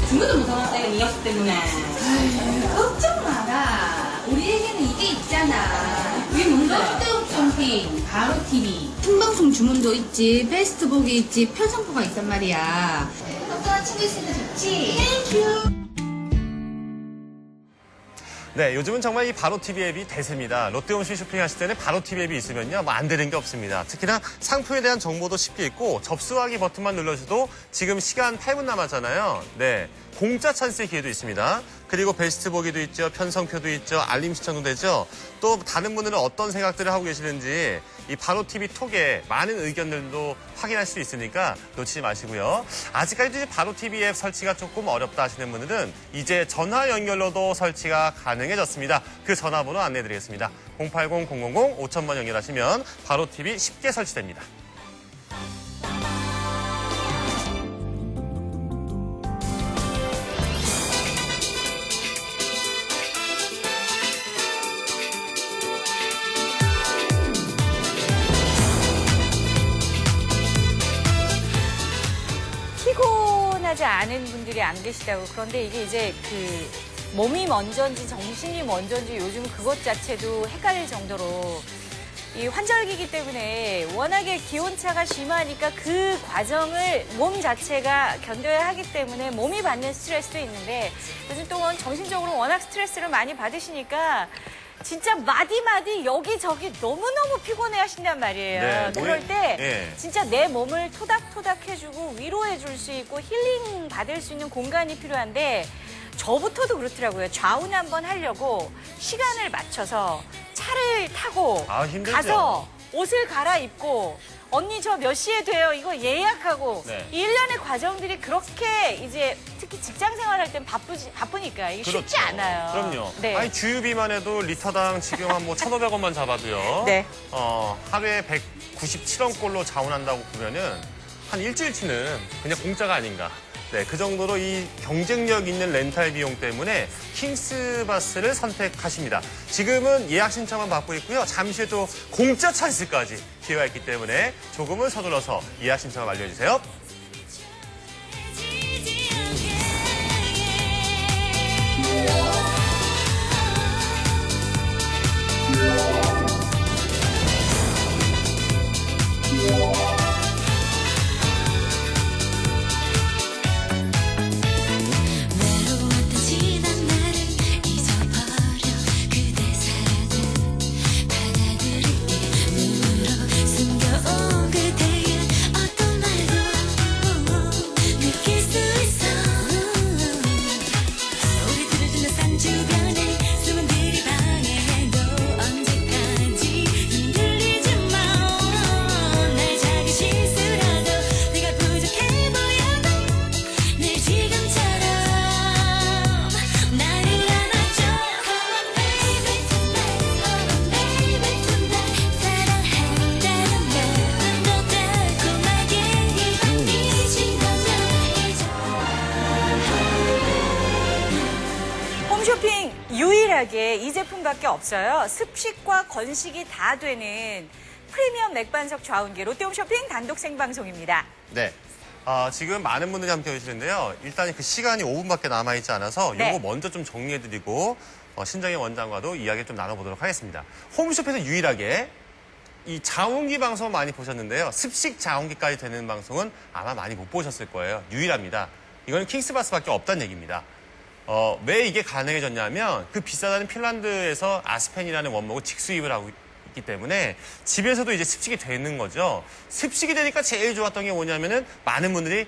중고도 무서웠다 이거 네 녀석 때문에. 걱정 마라. 우리에게는 이게 있잖아. 왜 뭔데? 롯데옥 쇼핑, 바로 TV. 생방송 주문도 있지, 베스트복이 있지, 편성표가 있단 말이야. 똑똑한 친구 있으면 좋지. 땡큐. 네, 요즘은 정말 이 바로TV 앱이 대세입니다. 롯데홈쇼핑 쇼핑하실 때는 바로TV 앱이 있으면요, 뭐 안 되는 게 없습니다. 특히나 상품에 대한 정보도 쉽게 있고 접수하기 버튼만 눌러줘도 지금 시간 8분 남았잖아요. 네, 공짜 찬스의 기회도 있습니다. 그리고 베스트 보기도 있죠, 편성표도 있죠, 알림 시청도 되죠. 또 다른 분들은 어떤 생각들을 하고 계시는지 이 바로TV 톡에 많은 의견들도 확인할 수 있으니까 놓치지 마시고요. 아직까지도 바로TV 앱 설치가 조금 어렵다 하시는 분들은 이제 전화 연결로도 설치가 가능해졌습니다. 그 전화번호 안내해드리겠습니다. 080-000-5000번 연결하시면 바로TV 쉽게 설치됩니다. 피곤하지 않은 분들이 안 계시다고. 그런데 이게 이제 몸이 먼저인지 정신이 먼저인지 요즘 그것 자체도 헷갈릴 정도로 이 환절기이기 때문에 워낙에 기온차가 심하니까 그 과정을 몸 자체가 견뎌야 하기 때문에 몸이 받는 스트레스도 있는데 요즘 또 정신적으로 워낙 스트레스를 많이 받으시니까 진짜 마디마디 여기저기 너무너무 피곤해 하신단 말이에요. 네, 그럴 때 예. 진짜 내 몸을 토닥토닥 해주고 위로해 줄 수 있고 힐링 받을 수 있는 공간이 필요한데 저부터도 그렇더라고요. 좌운 한번 하려고 시간을 맞춰서 차를 타고 힘들죠. 가서 옷을 갈아입고 언니 저 몇 시에 돼요? 이거 예약하고 네. 이 일련의 과정들이 그렇게 이제 특히 직장 생활할 땐 바쁘니까 이게 쉽지 않아요. 그럼요. 네. 아니 주유비만 해도 리터당 지금 한 뭐 1,500원만 잡아도요. 네. 하루에 197원꼴로 자원한다고 보면은 한 일주일치는 그냥 공짜가 아닌가. 네, 그 정도로 이 경쟁력 있는 렌탈 비용 때문에 킹스바스를 선택하십니다. 지금은 예약 신청만 받고 있고요. 잠시 후에 또 공짜 찬스까지 기회가 있기 때문에 조금은 서둘러서 예약 신청을 완료해주세요. 외로웠던 지난 날을 잊어버려 그대 사랑은 받아들일게 눈으로 숨겨온 그대의 어떤 말도 느낄 수 있어 우리들을 둘러싼 주변에 수분들이 방해해도 언제까지 흔들리지 마날 작은 실수라도 내가 부족해 보여도 늘 지금처럼 나를 안아줘 Come on baby tonight 사랑한다는 말도 달콤하게 이바뀌신 거죠 홈쇼핑 유일하게 이 제품밖에 없어요. 습식과 건식이 다 되는 프리미엄 맥반석 좌운기 롯데홈쇼핑 단독 생방송입니다. 네. 지금 많은 분들이 함께 계시는데요. 일단 그 시간이 5분밖에 남아있지 않아서 네. 요거 먼저 좀 정리해드리고 신정희 원장과도 이야기 좀 나눠보도록 하겠습니다. 홈쇼핑에서 유일하게 이 자운기 방송 많이 보셨는데요. 습식 자운기까지 되는 방송은 아마 많이 못 보셨을 거예요. 유일합니다. 이건 킹스바스밖에 없다는 얘기입니다. 왜 이게 가능해졌냐면 그 비싸다는 finland에서 아스펜이라는 원목을 직수입을 하고 있기 때문에 집에서도 이제 습식이 되는 거죠. 습식이 되니까 제일 좋았던 게 뭐냐면은 많은 분들이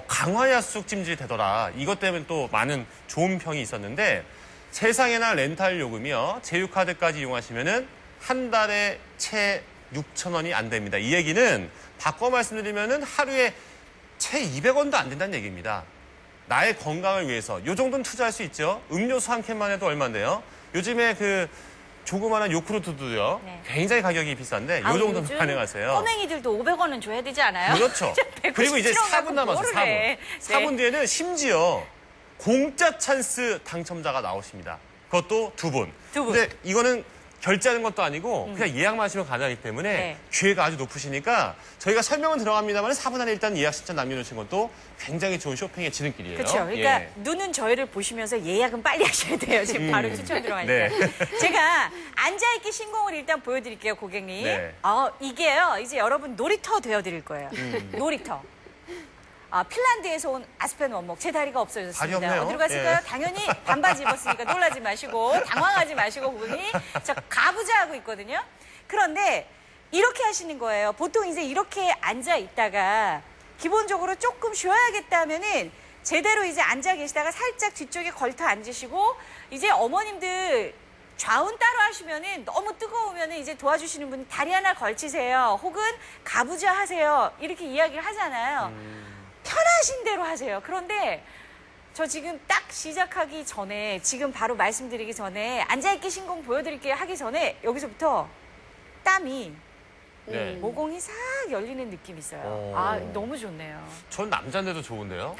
강화야수 찜질이 되더라. 이것 때문에 또 많은 좋은 평이 있었는데 세상에나 렌탈 요금이요. 제휴카드까지 이용하시면은 한 달에 채 6,000원이 안 됩니다. 이 얘기는 바꿔 말씀드리면은 하루에 채 200원도 안 된다는 얘기입니다. 나의 건강을 위해서 요 정도는 투자할 수 있죠. 음료수 한 캔만 해도 얼마인데요. 요즘에 그 조그마한 요크루트도요. 네. 굉장히 가격이 비싼데 요 정도는 요즘 가능하세요. 꼬맹이들도 500원은 줘야 되지 않아요? 그렇죠. 그리고 이제 4분 남았어요. 4분. 네. 4분 뒤에는 심지어 공짜 찬스 당첨자가 나오십니다. 그것도 두 분. 두 분. 근데 이거는 결제하는 것도 아니고 그냥 예약만 하시면 가능하기 때문에 네. 기회가 아주 높으시니까 저희가 설명은 들어갑니다만 4분 안에 일단 예약 신청 남겨놓으신 것도 굉장히 좋은 쇼핑의 지름길이에요. 그렇죠. 그러니까 예. 눈은 저희를 보시면서 예약은 빨리 하셔야 돼요. 지금 바로 추천 들어가니까. 네. 제가 앉아있기 신공을 일단 보여드릴게요, 고객님. 네. 이게요. 이제 여러분 놀이터 되어드릴 거예요. 놀이터. 핀란드에서 온 아스펜 원목. 제 다리가 다리 없어졌습니다. 없네요. 어디로 갔을까요? 예. 당연히 반바지 입었으니까 놀라지 마시고 당황하지 마시고 고객님. 저 가부좌 하고 있거든요. 그런데 이렇게 하시는 거예요. 보통 이제 이렇게 앉아 있다가 기본적으로 조금 쉬어야겠다 하면은 제대로 이제 앉아 계시다가 살짝 뒤쪽에 걸터 앉으시고 이제 어머님들 좌운 따로 하시면은 너무 뜨거우면은 이제 도와주시는 분이 다리 하나 걸치세요. 혹은 가부좌 하세요. 이렇게 이야기를 하잖아요. 편하신 대로 하세요. 그런데 저 지금 딱 시작하기 전에 지금 바로 말씀드리기 전에 앉아있기 신공 보여드릴게요 하기 전에 여기서부터 땀이 네. 모공이 싹 열리는 느낌이 있어요. 오. 너무 좋네요. 전 남자인데도 좋은데요.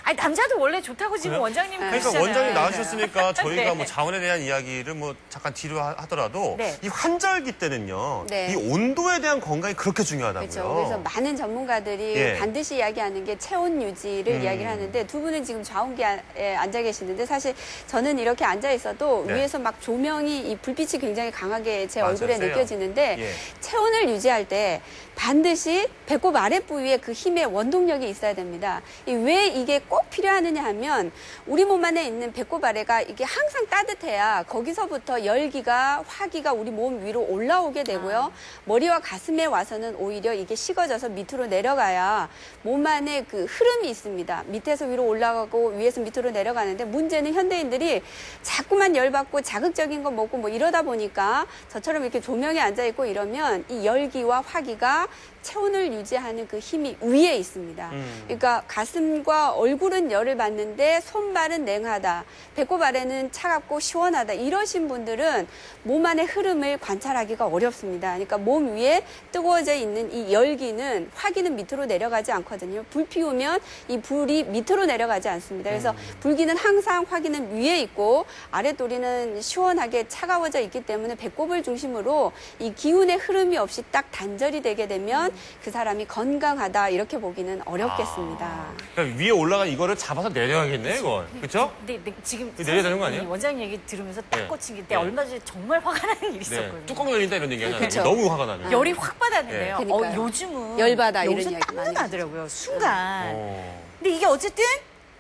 아니 남자도 원래 좋다고 지금 그래요? 원장님 그러니까 그러시잖아요. 원장님 나와주셨으니까 저희가 네. 뭐 자원에 대한 이야기를 뭐 잠깐 뒤로 하더라도 네. 이 환절기 때는요. 네. 이 온도에 대한 건강이 그렇게 중요하다고요. 그렇죠. 그래서 많은 전문가들이 예. 반드시 이야기하는 게 체온 유지를 이야기를 하는데 두 분은 지금 좌운기에 앉아 계시는데 사실 저는 이렇게 앉아 있어도 네. 위에서 막 조명이 이 불빛이 굉장히 강하게 제 맞아요. 얼굴에 세요. 느껴지는데 예. 체온을 유지할 때 반드시 배꼽 아랫부위에 그 힘의 원동력이 있어야 됩니다. 왜 이게 꼭 필요하느냐 하면 우리 몸 안에 있는 배꼽 아래가 이게 항상 따뜻해야 거기서부터 열기가 화기가 우리 몸 위로 올라오게 되고요. 머리와 가슴에 와서는 오히려 이게 식어져서 밑으로 내려가야 몸 안에 그 흐름이 있습니다. 밑에서 위로 올라가고 위에서 밑으로 내려가는데 문제는 현대인들이 자꾸만 열받고 자극적인 거 먹고 뭐 이러다 보니까 저처럼 이렇게 조명에 앉아 있고 이러면 이 열기와 화기가 체온을 유지하는 그 힘이 위에 있습니다. 그러니까 가슴과 얼굴은 열을 받는데 손발은 냉하다. 배꼽 아래는 차갑고 시원하다. 이러신 분들은 몸 안의 흐름을 관찰하기가 어렵습니다. 그러니까 몸 위에 뜨거워져 있는 이 열기는 화기는 밑으로 내려가지 않거든요. 불 피우면 이 불이 밑으로 내려가지 않습니다. 그래서 불기는 항상 화기는 위에 있고 아랫도리는 시원하게 차가워져 있기 때문에 배꼽을 중심으로 이 기운의 흐름이 없이 딱 단절이 되게 되면 그 사람이 건강하다 이렇게 보기는 어렵겠습니다. 그러니까 위에 올라간 이거를 잡아서 내려야겠네, 이건. 그렇죠? 근데 지금 내려야 되는 거 아니에요? 이 원장님 얘기 들으면서 딱 네. 꽂힌 게 네. 얼마 전에 정말 화가 나는 일이 네. 있었거든요. 뚜껑 열린다 이런 얘기 하잖아요. 그쵸. 너무 화가 나면. 열이 확 받았는데요. 네. 그러니까요. 요즘은 열받아, 이런 여기서 이야기 땀도 많이 나더라고요. 순간. 어. 근데 이게 어쨌든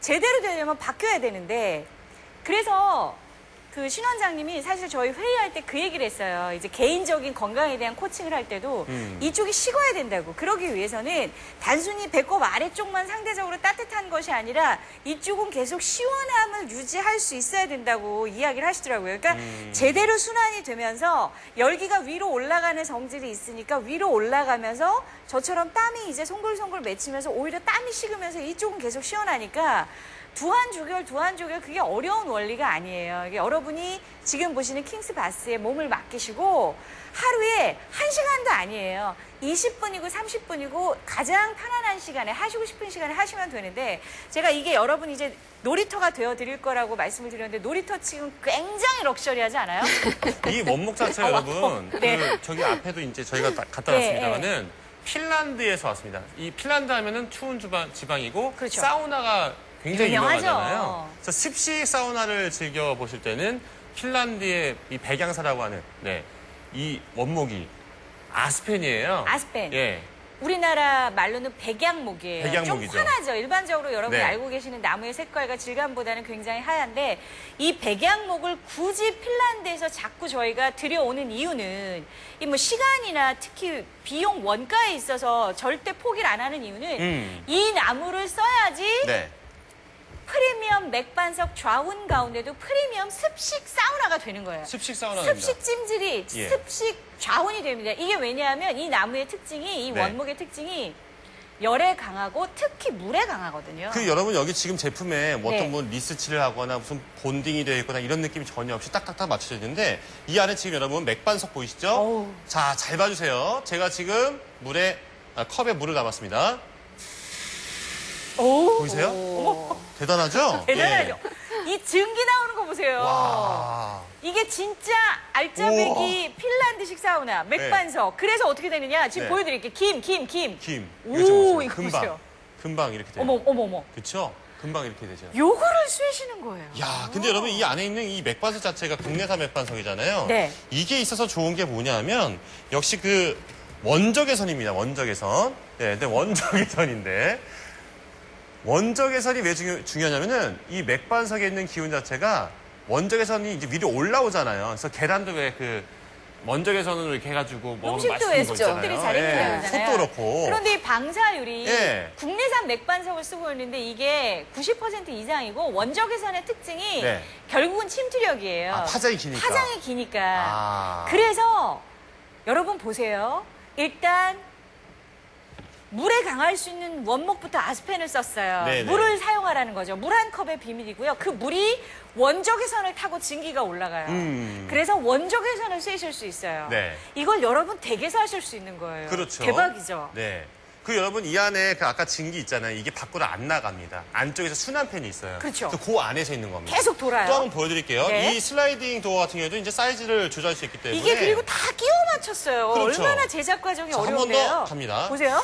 제대로 되려면 바뀌어야 되는데 그래서 그 신원장님이 사실 저희 회의할 때 그 얘기를 했어요. 이제 개인적인 건강에 대한 코칭을 할 때도 이쪽이 식어야 된다고. 그러기 위해서는 단순히 배꼽 아래쪽만 상대적으로 따뜻한 것이 아니라 이쪽은 계속 시원함을 유지할 수 있어야 된다고 이야기를 하시더라고요. 그러니까 제대로 순환이 되면서 열기가 위로 올라가는 성질이 있으니까 위로 올라가면서 저처럼 땀이 이제 송글송글 맺히면서 오히려 땀이 식으면서 이쪽은 계속 시원하니까 두한조결 그게 어려운 원리가 아니에요. 이게 여러분이 지금 보시는 킹스바스에 몸을 맡기시고 하루에 1시간도 아니에요. 20분이고 30분이고 가장 편안한 시간에 하시고 싶은 시간에 하시면 되는데 제가 이게 여러분 이제 놀이터가 되어 드릴 거라고 말씀을 드렸는데 놀이터 지금 굉장히 럭셔리하지 않아요? 이 원목 자체가 여러분, 네. 그 저기 앞에도 이제 저희가 갔다 네, 왔습니다만은 핀란드에서 왔습니다. 이 핀란드 하면은 추운 지방이고 그렇죠. 사우나가 굉장히 유명하죠. 유명하잖아요. 그래서 습식 사우나를 즐겨 보실 때는 핀란드의 이 백양사라고 하는 이 원목이 아스펜이에요. 아스펜. 예. 우리나라 말로는 백양목이에요. 백양목이죠. 좀 환하죠. 일반적으로 여러분이 네. 알고 계시는 나무의 색깔과 질감보다는 굉장히 하얀데 이 백양목을 굳이 핀란드에서 자꾸 저희가 들여오는 이유는 이 뭐 시간이나 특히 비용 원가에 있어서 절대 포기를 안 하는 이유는 이 나무를 써야지 네. 프리미엄 맥반석 좌운 가운데도 프리미엄 습식 사우나가 되는 거예요. 습식 사우나입니다. 습식 찜질이 예. 습식 좌운이 됩니다. 이게 왜냐하면 이 나무의 특징이 이 네. 원목의 특징이 열에 강하고 특히 물에 강하거든요. 그 여러분 여기 지금 제품에 뭐 어떤 네. 뭐 리스칠을 하거나 무슨 본딩이 되어 있거나 이런 느낌이 전혀 없이 딱딱딱 맞춰져 있는데 이 안에 지금 여러분 맥반석 보이시죠? 어우. 자, 잘 봐주세요. 제가 지금 컵에 물을 담았습니다. 오. 보이세요? 대단하죠? 대단하죠. 예. 이 증기 나오는 거 보세요. 와. 이게 진짜 알짜배기 핀란드식 사우나 맥반석. 그래서 어떻게 되느냐? 지금 네. 보여드릴게요. 김. 김. 오, 이거 좀 보세요. 이거 금방. 보세요. 금방 이렇게 돼요. 어머. 그렇죠? 금방 이렇게 되죠. 요거를 쐬시는 거예요. 야, 근데 여러분 이 안에 있는 이 맥반석 자체가 국내산 맥반석이잖아요. 네. 이게 있어서 좋은 게 뭐냐면 역시 그 원적외선입니다. 원적외선. 네, 근데 원적외선인데 원적외선이 왜 중요하냐면은 이 맥반석에 있는 기운 자체가 원적외선이 이제 위로 올라오잖아요. 그래서 계란도 왜 그 원적외선으로 이렇게 해가지고 먹으면 음식도 맛있는 거 왜 쑥들이 있잖아요. 잘 익는 예, 거잖아요. 숯도 그렇고. 그런데 이 방사율이 예. 국내산 맥반석을 쓰고 있는데 이게 90% 이상이고 원적외선의 특징이 네. 결국은 침투력이에요. 아, 파장이 기니까. 파장이 기니까. 아. 그래서 여러분 보세요. 일단 물에 강할 수 있는 원목부터 아스펜을 썼어요. 네네. 물을 사용하라는 거죠. 물 한 컵의 비밀이고요. 그 물이 원적외선을 타고 증기가 올라가요. 그래서 원적외선을 쐬실 수 있어요. 네. 이걸 여러분 댁에서 하실 수 있는 거예요. 그렇죠. 대박이죠. 네. 그 여러분 이 안에 그 아까 증기 있잖아요. 이게 밖으로 안 나갑니다. 안쪽에서 순환팬이 있어요. 그렇죠. 그래서 그 안에서 있는 겁니다. 계속 돌아요. 또 한번 보여드릴게요. 네. 이 슬라이딩 도어 같은 경우에도 이제 사이즈를 조절할 수 있기 때문에 이게 그리고 다 끼워 맞췄어요. 그렇죠. 얼마나 제작 과정이 자, 한번 어려운데요. 더 갑니다. 보세요.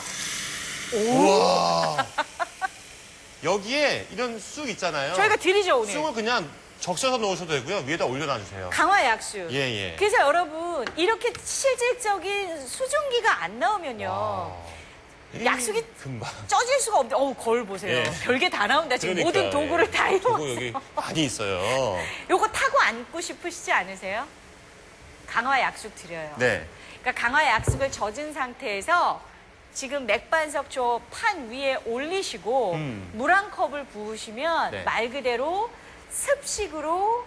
우와. 여기에 이런 쑥 있잖아요. 저희가 드리죠 오늘. 쑥을 그냥 적셔서 넣으셔도 되고요. 위에다 올려놔 주세요. 강화 약수. 예. 그래서 여러분 이렇게 실질적인 수증기가 안 나오면요. 약속이 금방. 쪄질 수가 없는데 거울 보세요. 예. 별게 다 나온다. 지금 그러니까, 모든 도구를 다 도구 이용해서. 여기 많이 있어요. 요거 타고 앉고 싶으시지 않으세요? 강화 약숙 드려요. 네. 그러니까 강화 약숙을 젖은 상태에서 지금 맥반석 저 판 위에 올리시고 물 한 컵을 부으시면 네. 말 그대로 습식으로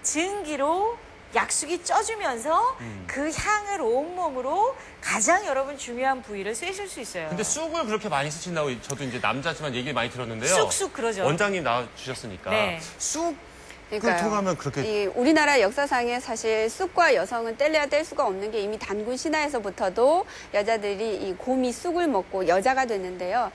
증기로 약숙이 쪄주면서 그 향을 온몸으로 가장 여러분 중요한 부위를 쐬실 수 있어요. 근데 쑥을 그렇게 많이 쓰신다고 저도 이제 남자지만 얘기 많이 들었는데요. 쑥쑥 그러죠. 원장님 나와주셨으니까. 네. 쑥을 그러니까요. 통하면 그렇게. 이 우리나라 역사상에 사실 쑥과 여성은 뗄래야 뗄 수가 없는 게 이미 단군 신화에서부터도 여자들이 이 곰이 쑥을 먹고 여자가 됐는데요.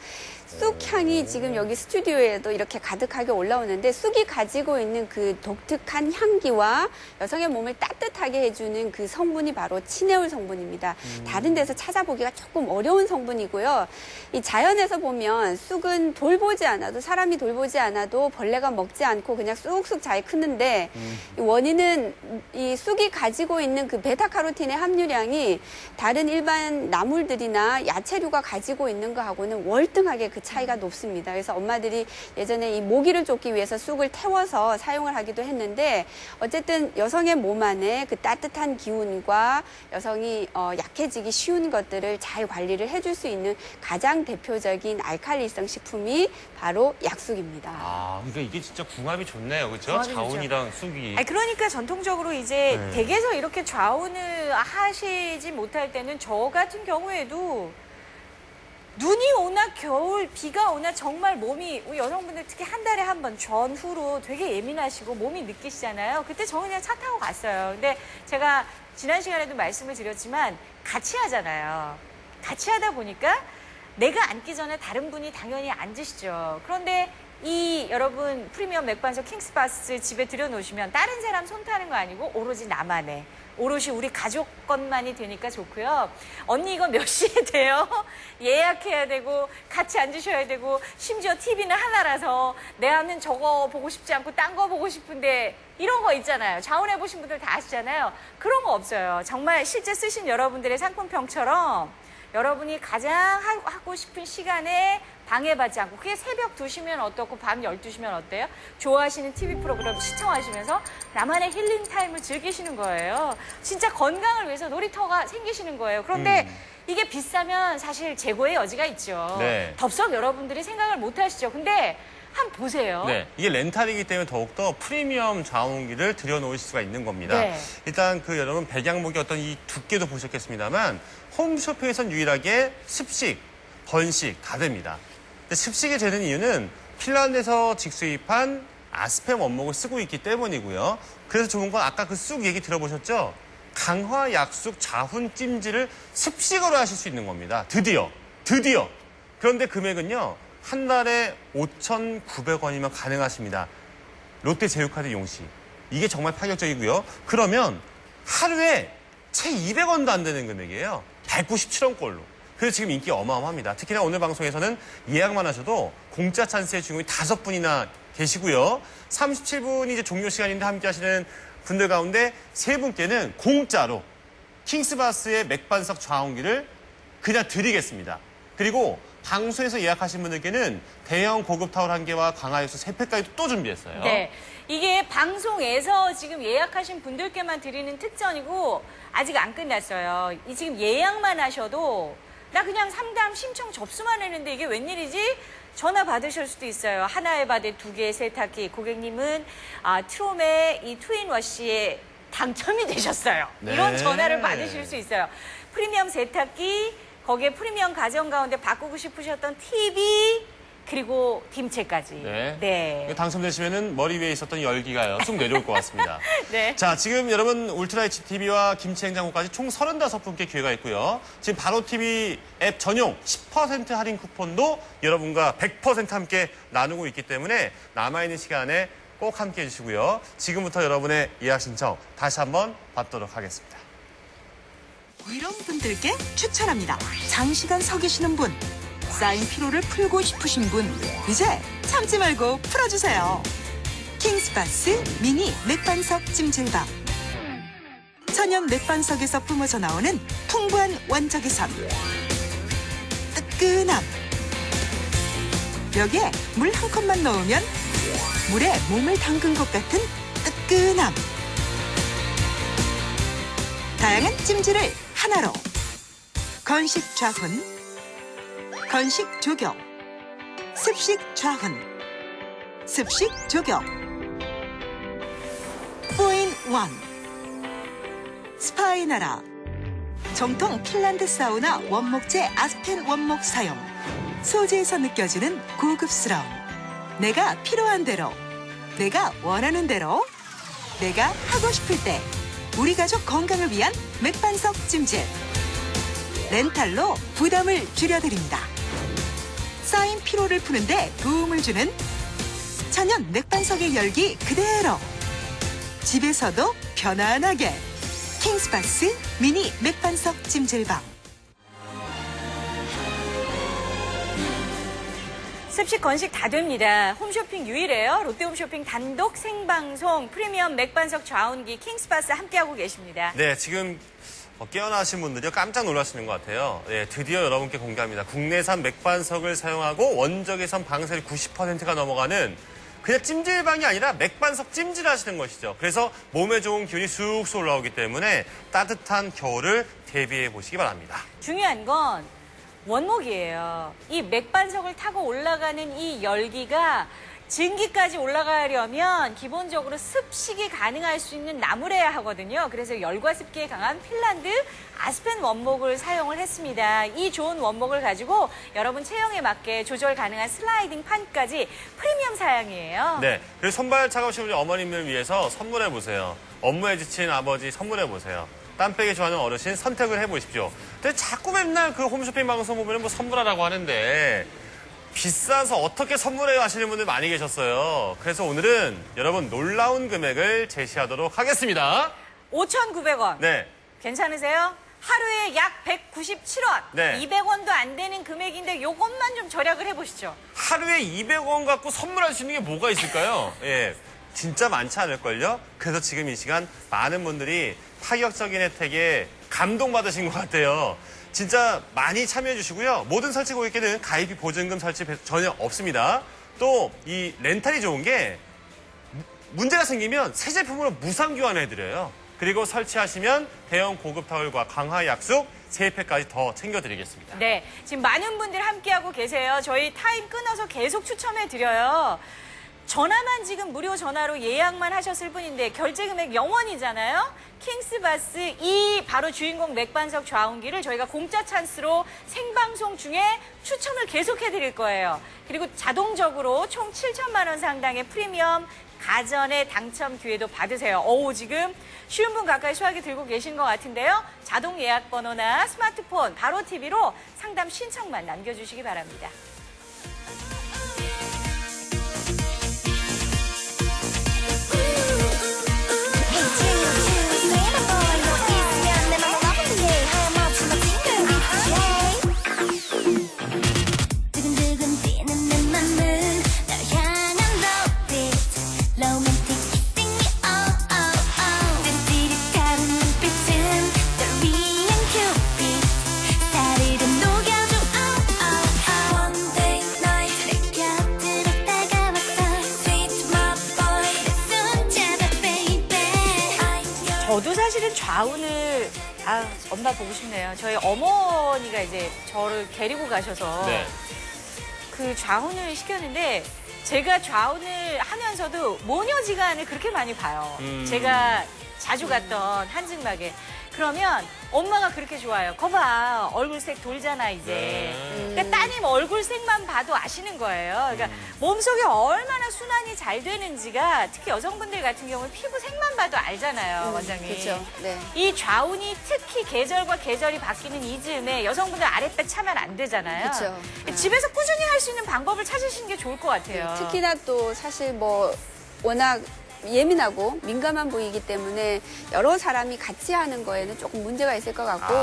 쑥 향이 지금 여기 스튜디오에도 이렇게 가득하게 올라오는데 쑥이 가지고 있는 그 독특한 향기와 여성의 몸을 따뜻하게 해주는 그 성분이 바로 치네올 성분입니다. 다른 데서 찾아보기가 조금 어려운 성분이고요. 이 자연에서 보면 쑥은 돌보지 않아도 사람이 돌보지 않아도 벌레가 먹지 않고 그냥 쑥쑥 잘 크는데 이 원인은 이 쑥이 가지고 있는 그 베타카로틴의 함유량이 다른 일반 나물들이나 야채류가 가지고 있는 거하고는 월등하게 그 차이가 높습니다. 그래서 엄마들이 예전에 이 모기를 쫓기 위해서 쑥을 태워서 사용을 하기도 했는데 어쨌든 여성의 몸 안에 그 따뜻한 기운과 여성이 약해지기 쉬운 것들을 잘 관리를 해줄 수 있는 가장 대표적인 알칼리성 식품이 바로 약쑥입니다. 아, 그러니까 이게 진짜 궁합이 좋네요. 그렇죠? 궁합이 자운이랑 쑥이. 아니, 그러니까 전통적으로 이제 네. 댁에서 이렇게 좌운을 하시지 못할 때는 저 같은 경우에도 눈이 오나 겨울 비가 오나 정말 몸이 우리 여성분들 특히 한 달에 한 번 전후로 되게 예민하시고 몸이 느끼시잖아요. 그때 저는 그냥 차 타고 갔어요. 근데 제가 지난 시간에도 말씀을 드렸지만 같이 하잖아요. 같이 하다 보니까 내가 앉기 전에 다른 분이 당연히 앉으시죠. 그런데 이 여러분 프리미엄 맥반석 킹스바스 집에 들여놓으시면 다른 사람 손 타는 거 아니고 오로지 나만의 오롯이 우리 가족 것만이 되니까 좋고요. 언니 이거 몇 시에 돼요? 예약해야 되고 같이 앉으셔야 되고 심지어 TV는 하나라서 내가는 저거 보고 싶지 않고 딴 거 보고 싶은데 이런 거 있잖아요. 자원해보신 분들 다 아시잖아요. 그런 거 없어요. 정말 실제 쓰신 여러분들의 상품평처럼 여러분이 가장 하고 싶은 시간에 방해받지 않고 그게 새벽 2시면 어떻고 밤 12시면 어때요? 좋아하시는 TV 프로그램 시청하시면서 나만의 힐링 타임을 즐기시는 거예요. 진짜 건강을 위해서 놀이터가 생기시는 거예요. 그런데 이게 비싸면 사실 재고의 여지가 있죠. 네. 덥석 여러분들이 생각을 못 하시죠. 근데 한번 보세요. 네, 이게 렌탈이기 때문에 더욱더 프리미엄 자원기를 들여놓을 수가 있는 겁니다. 네. 일단 그 여러분 백양목의 어떤 이 두께도 보셨겠습니다만 홈쇼핑에선 유일하게 습식, 번식 다 됩니다. 근데 습식이 되는 이유는 핀란드에서 직수입한 아스펜 원목을 쓰고 있기 때문이고요. 그래서 좋은 건 아까 그 쑥 얘기 들어보셨죠? 강화 약숙 자훈 찜질을 습식으로 하실 수 있는 겁니다. 드디어. 그런데 금액은요. 한 달에 5,900원이면 가능하십니다. 롯데제휴카드 용시. 이게 정말 파격적이고요. 그러면 하루에 채 200원도 안 되는 금액이에요. 197원꼴로. 그래서 지금 인기 어마어마합니다. 특히나 오늘 방송에서는 예약만 하셔도 공짜 찬스의 주인공이 5분이나 계시고요. 37분이 이제 종료 시간인데 함께 하시는 분들 가운데 3분께는 공짜로 킹스바스의 맥반석 좌원기를 그냥 드리겠습니다. 그리고 방송에서 예약하신 분들께는 대형 고급 타월 1개와 강화육수 3팩까지 또 준비했어요. 네. 이게 방송에서 지금 예약하신 분들께만 드리는 특전이고 아직 안 끝났어요. 이 지금 예약만 하셔도 나 그냥 상담 신청 접수만 했는데 이게 웬일이지? 전화 받으실 수도 있어요. 하나의 바데 2개의 세탁기. 고객님은 트롬의 이 트윈워시에 당첨이 되셨어요. 네. 이런 전화를 받으실 수 있어요. 프리미엄 세탁기, 거기에 프리미엄 가전 가운데 바꾸고 싶으셨던 TV, 그리고 김치까지. 네. 당첨되시면은 머리 위에 있었던 열기가요. 쑥 내려올 것 같습니다. 네. 자, 지금 여러분 울트라 HTV와 김치 냉장고까지 총 35분께 기회가 있고요. 지금 바로 TV 앱 전용 10% 할인 쿠폰도 여러분과 100% 함께 나누고 있기 때문에 남아있는 시간에 꼭 함께 해주시고요. 지금부터 여러분의 예약 신청 다시 한번 받도록 하겠습니다. 이런 분들께 추천합니다. 장시간 서 계시는 분, 쌓인 피로를 풀고 싶으신 분, 이제 참지 말고 풀어주세요. 킹스바스 미니 맥반석 찜질방. 천연 맥반석에서 뿜어져 나오는 풍부한 원적외선. 뜨끈함. 여기에 물 한 컵만 넣으면 물에 몸을 담근 것 같은 뜨끈함. 다양한 찜질을 하나로. 건식 좌훈, 건식 조경, 습식 좌훈, 습식 조경. 4in1. 스파의 나라. 정통 핀란드 사우나 원목재 아스펜 원목 사용. 소재에서 느껴지는 고급스러움. 내가 필요한 대로, 내가 원하는 대로, 내가 하고 싶을 때 우리 가족 건강을 위한 맥반석 찜질. 렌탈로 부담을 줄여드립니다. 쌓인 피로를 푸는데 도움을 주는 천연 맥반석의 열기 그대로. 집에서도 편안하게. 킹스바스 미니 맥반석 찜질방. 습식 건식 다 됩니다. 홈쇼핑 유일해요. 롯데홈쇼핑 단독 생방송 프리미엄 맥반석 좌운기 킹스바스 함께하고 계십니다. 네, 지금 깨어나신 분들이 깜짝 놀라시는 것 같아요. 네, 드디어 여러분께 공개합니다. 국내산 맥반석을 사용하고 원적외선 방사율 90%가 넘어가는 그냥 찜질방이 아니라 맥반석 찜질하시는 것이죠. 그래서 몸에 좋은 기운이 쑥쑥 올라오기 때문에 따뜻한 겨울을 대비해 보시기 바랍니다. 중요한 건 원목이에요. 이 맥반석을 타고 올라가는 이 열기가 증기까지 올라가려면 기본적으로 습식이 가능할 수 있는 나무래야 하거든요. 그래서 열과 습기에 강한 핀란드 아스펜 원목을 사용을 했습니다. 이 좋은 원목을 가지고 여러분 체형에 맞게 조절 가능한 슬라이딩 판까지 프리미엄 사양이에요. 네, 그리고 손발 차가우신 우리 어머님을 위해서 선물해 보세요. 업무에 지친 아버지 선물해 보세요. 땀 빼기 좋아하는 어르신 선택을 해보십시오. 근데 자꾸 맨날 그 홈쇼핑 방송 보면 뭐 선물하라고 하는데 비싸서 어떻게 선물해요 하시는 분들 많이 계셨어요. 그래서 오늘은 여러분 놀라운 금액을 제시하도록 하겠습니다. 5,900원. 네. 괜찮으세요? 하루에 약 197원. 네. 200원도 안 되는 금액인데 요것만 좀 절약을 해보시죠. 하루에 200원 갖고 선물할 수 있는 게 뭐가 있을까요? 예, 진짜 많지 않을걸요? 그래서 지금 이 시간 많은 분들이 파격적인 혜택에 감동받으신 것 같아요. 진짜 많이 참여해 주시고요. 모든 설치 고객께는 가입비 보증금 설치 전혀 없습니다. 또 이 렌탈이 좋은 게 문제가 생기면 새 제품으로 무상 교환해드려요. 그리고 설치하시면 대형 고급 타월과 강화 약속 3팩까지 더 챙겨드리겠습니다. 네, 지금 많은 분들 함께하고 계세요. 저희 타임 끊어서 계속 추첨해드려요. 전화만 지금 무료 전화로 예약만 하셨을 뿐인데 결제 금액 0원이잖아요. 킹스바스 이 바로 주인공 맥반석 좌운기를 저희가 공짜 찬스로 생방송 중에 추첨을 계속해드릴 거예요. 그리고 자동적으로 총 7천만 원 상당의 프리미엄 가전의 당첨 기회도 받으세요. 지금 쉬운 분 가까이 수화기 들고 계신 것 같은데요. 자동 예약 번호나 스마트폰, 바로 TV로 상담 신청만 남겨주시기 바랍니다. 좌운을 엄마 보고 싶네요. 저희 어머니가 이제 저를 데리고 가셔서 네. 그 좌운을 시켰는데 제가 좌운을 하면서도 모녀지간을 그렇게 많이 봐요. 제가 자주 갔던 한증막에. 그러면 엄마가 그렇게 좋아요. 거봐, 얼굴색 돌잖아, 이제. 그러니까 따님 얼굴색만 봐도 아시는 거예요. 그러니까 몸속에 얼마나 순환이 잘 되는지가 특히 여성분들 같은 경우는 피부색만 봐도 알잖아요, 원장님. 그렇죠. 네. 이 좌운이 특히 계절과 계절이 바뀌는 이 즈음에 여성분들 아랫배 차면 안 되잖아요. 그쵸. 집에서 꾸준히 할 수 있는 방법을 찾으시는 게 좋을 것 같아요. 특히나 또 사실 뭐 워낙 예민하고 민감한 부위이기 때문에 여러 사람이 같이 하는 거에는 조금 문제가 있을 것 같고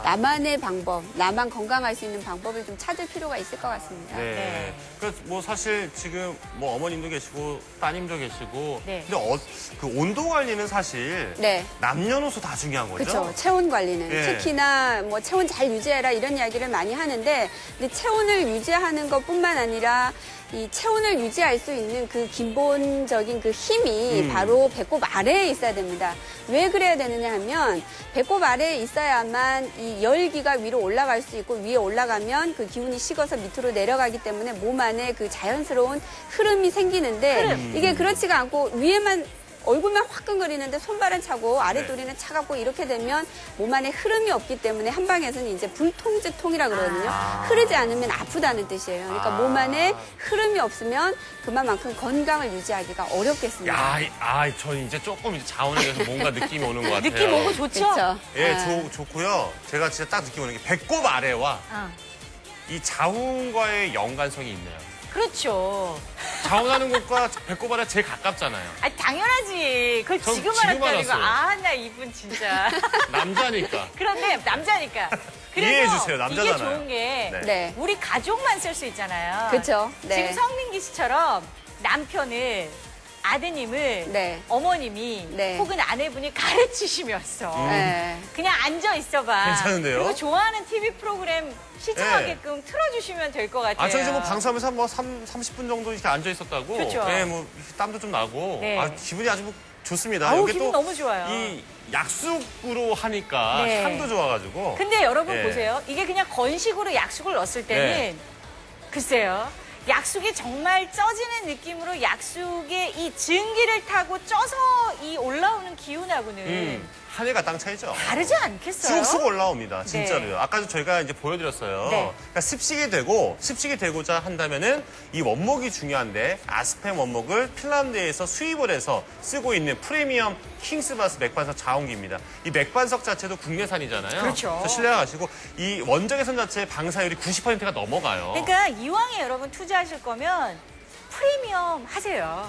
나만의 방법, 나만 건강할 수 있는 방법을 좀 찾을 필요가 있을 것 같습니다. 네. 그러니까 뭐 사실 지금 뭐 어머님도 계시고 따님도 계시고 네. 근데 그 온도 관리는 사실 네. 남녀노소 다 중요한 거죠. 그렇죠. 체온 관리는 예. 특히나 뭐 체온 잘 유지해라 이런 이야기를 많이 하는데 근데 체온을 유지하는 것뿐만 아니라 이 체온을 유지할 수 있는 그 기본적인 그 힘이 바로 배꼽 아래에 있어야 됩니다. 왜 그래야 되느냐 하면 배꼽 아래에 있어야만 이 열기가 위로 올라갈 수 있고 위에 올라가면 그 기운이 식어서 밑으로 내려가기 때문에 몸 안에 그 자연스러운 흐름이 생기는데 이게 그렇지가 않고 위에만 얼굴만 화끈거리는데 손발은 차고 아랫도리는 차갑고 이렇게 되면 몸 안에 흐름이 없기 때문에 한방에서는 이제 불통증통이라 그러거든요. 흐르지 않으면 아프다는 뜻이에요. 그러니까 몸 안에 흐름이 없으면 그만큼 건강을 유지하기가 어렵겠습니다. 저는 이제 조금 이제 자원에 대해서 뭔가 느낌이 오는 것 같아요. 느낌 오고 좋죠? 그렇죠. 예, 좋고요. 제가 진짜 딱 느낌 오는 게 배꼽 아래와 이 자운과의 연관성이 있네요. 그렇죠. 자운하는 곳과 배꼽 아래 제일 가깝잖아요. 당연하지. 그걸 전 지금 지금 알았다니까. 알았어요. 나 이분 진짜. 남자니까. 그런데 남자니까. 그래서 이해해주세요, 남자잖아요. 이게 좋은 게 네. 네. 우리 가족만 쓸 수 있잖아요. 그렇죠. 네. 지금 성민기 씨처럼 남편을 아드님을 네. 어머님이 네. 혹은 아내분이 가르치시면서 네. 그냥 앉아 있어봐. 괜찮은데요? 그리고 좋아하는 TV 프로그램 시청하게끔 틀어주시면 될 것 같아요. 저희 이제 뭐 방송하면서 뭐 30분 정도 이렇게 앉아 있었다고. 그렇죠. 네, 뭐 땀도 좀 나고. 네. 기분이 아주 뭐 좋습니다. 아우, 여기 기분 너무 좋아요. 이 약숙으로 하니까 네. 향도 좋아가지고. 근데 여러분 네. 보세요. 이게 그냥 건식으로 약숙을 넣었을 때는 네. 글쎄요. 약숙이 정말 쪄지는 느낌으로 약숙의 이 증기를 타고 쪄서 이 올라오는 기운하고는 하늘과 땅 차이죠. 다르지 않겠어요? 쑥쑥 올라옵니다. 진짜로요. 네. 아까도 저희가 이제 보여드렸어요. 네. 그러니까 습식이 되고자 한다면은 이 원목이 중요한데 아스펜 원목을 핀란드에서 수입을 해서 쓰고 있는 프리미엄 킹스바스 맥반석 자원기입니다. 이 맥반석 자체도 국내산이잖아요. 그렇죠. 그래서 신뢰하시고 이 원적외선 자체의 방사율이 90%가 넘어가요. 그러니까 이왕에 여러분 투자하실 거면 프리미엄 하세요.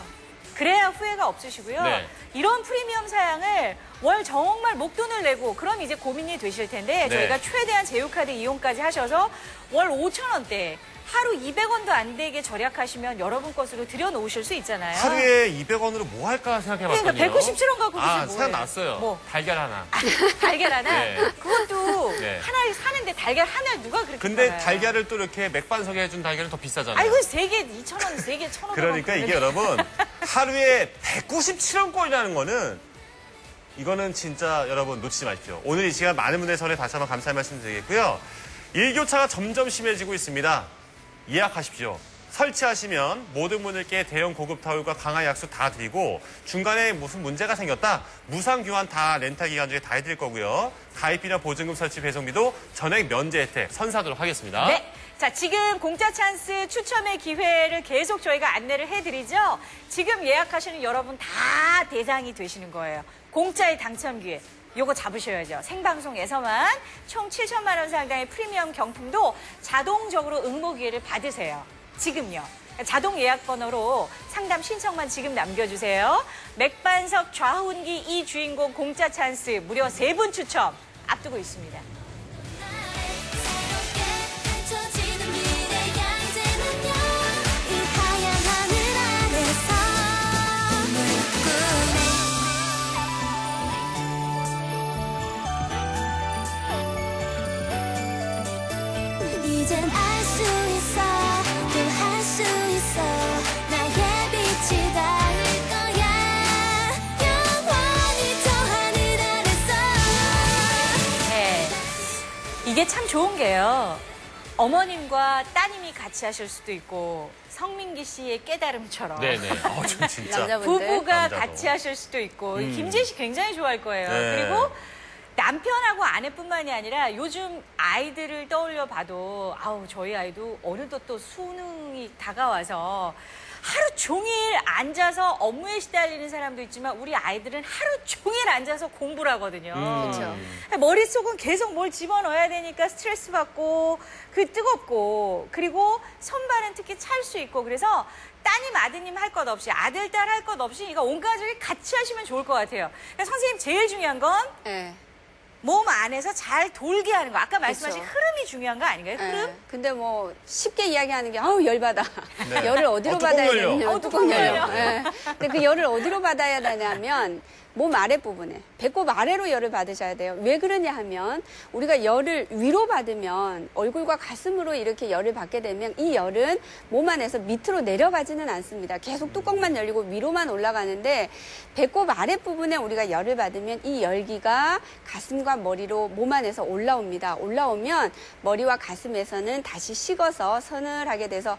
그래야 후회가 없으시고요. 네. 이런 프리미엄 사양을 월 정말 목돈을 내고 그럼 이제 고민이 되실 텐데 네. 저희가 최대한 제휴카드 이용까지 하셔서 월 5,000원대 하루 200원도 안 되게 절약하시면 여러분 것으로 들여놓으실 수 있잖아요. 하루에 200원으로 뭐 할까 생각해봤거든요. 그러니까 197원 갖고 계세요. 뭐예요? 생각났어요. 뭐? 달걀 하나. 달걀 하나? 네. 그것도 네. 하나 사는데 달걀 하나 누가 그렇게 근데 팔아요? 달걀을 또 이렇게 맥반석에 해준 달걀은 더 비싸잖아요. 아이고 3개 2,000원, 3개 1,500원. 그러니까 이게 여러분 하루에 197원꼴이라는 거는 이거는 진짜 여러분 놓치지 마십시오. 오늘 이 시간 많은 분들의 선에 다시 한번 감사의 말씀 드리겠고요. 일교차가 점점 심해지고 있습니다. 예약하십시오. 설치하시면 모든 분들께 대형 고급 타올과 강화 약수 다 드리고 중간에 무슨 문제가 생겼다 무상 교환 다 렌탈 기간 중에 다 해드릴 거고요. 가입비나 보증금 설치 배송비도 전액 면제 혜택 선사하도록 하겠습니다. 네. 자, 지금 공짜 찬스 추첨의 기회를 계속 저희가 안내를 해드리죠. 지금 예약하시는 여러분 다 대상이 되시는 거예요. 공짜의 당첨 기회. 요거 잡으셔야죠. 생방송에서만 총 7천만 원 상당의 프리미엄 경품도 자동적으로 응모 기회를 받으세요. 지금요. 자동 예약 번호로 상담 신청만 지금 남겨주세요. 맥반석 좌운기 이 주인공 공짜 찬스 무려 3분 추첨 앞두고 있습니다. 새롭게 펼쳐지는 미래 양재는요 이 하얀 하늘 아래서 꿈꾸네 이젠 알 수 있어 또 할 수 있어 나의 빛이 닿을 거야 영원히 저 하늘 아래서 이게 참 좋은 게요. 어머님과 따님이 같이 하실 수도 있고 성민기 씨의 깨달음처럼 네네. 진짜. 남자분들. 부부가 남자도. 같이 하실 수도 있고 김지혜 씨 굉장히 좋아할 거예요. 네. 그리고 남편하고 아내뿐만이 아니라 요즘 아이들을 떠올려 봐도 아우 저희 아이도 어느덧 또 수능이 다가와서 하루 종일 앉아서 업무에 시달리는 사람도 있지만 우리 아이들은 하루 종일 앉아서 공부를 하거든요. 그렇죠. 머릿속은 계속 뭘 집어넣어야 되니까 스트레스 받고 그 뜨겁고 그리고 손발은 특히 찰 수 있고 그래서 따님 아드님 할 것 없이 아들 딸 할 것 없이 이거 온 가족이 같이 하시면 좋을 것 같아요. 그러니까 선생님 제일 중요한 건 네. 몸 안에서 잘 돌게 하는 거. 아까 말씀하신 그렇죠. 흐름이 중요한 거 아닌가요? 흐름? 네. 근데 뭐 쉽게 이야기하는 게 아우 열받아. 네. 열을 어디로 뚜껑 받아야 열려. 되냐면 뚜껑 열려. 네. 근데 그 열을 어디로 받아야 되냐면 몸 아랫부분에 배꼽 아래로 열을 받으셔야 돼요. 왜 그러냐 하면 우리가 열을 위로 받으면 얼굴과 가슴으로 이렇게 열을 받게 되면 이 열은 몸 안에서 밑으로 내려가지는 않습니다. 계속 뚜껑만 열리고 위로만 올라가는데 배꼽 아랫부분에 우리가 열을 받으면 이 열기가 가슴과 머리로 몸 안에서 올라옵니다. 올라오면 머리와 가슴에서는 다시 식어서 서늘하게 돼서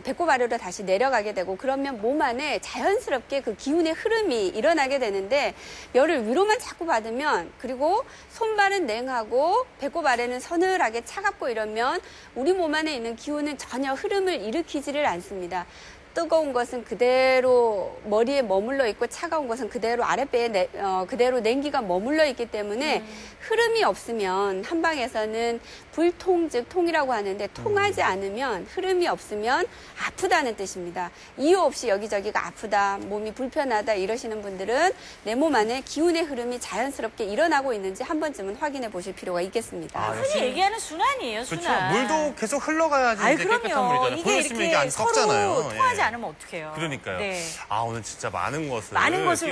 배꼽 아래로 다시 내려가게 되고 그러면 몸 안에 자연스럽게 그 기운의 흐름이 일어나게 되는데 열을 위로만 자꾸 받으면 그리고 손발은 냉하고 배꼽 아래는 서늘하게 차갑고 이러면 우리 몸 안에 있는 기운은 전혀 흐름을 일으키지를 않습니다. 뜨거운 것은 그대로 머리에 머물러 있고 차가운 것은 그대로 아랫배에 그대로 냉기가 머물러 있기 때문에 흐름이 없으면 한방에서는 불통 즉 통이라고 하는데 통하지 않으면 흐름이 없으면 아프다는 뜻입니다. 이유 없이 여기저기가 아프다, 몸이 불편하다 이러시는 분들은 내 몸 안에 기운의 흐름이 자연스럽게 일어나고 있는지 한 번쯤은 확인해 보실 필요가 있겠습니다. 흔히 얘기하는 순환이에요, 그렇죠. 순환. 물도 계속 흘러가야지 아이, 이제 깨끗한 그럼요. 물이잖아요. 이게 보였으면 이게 이렇게 안 서로 썩잖아요. 통하지 예. 않으면 어떡해요. 그러니까요. 네. 오늘 진짜 많은 것을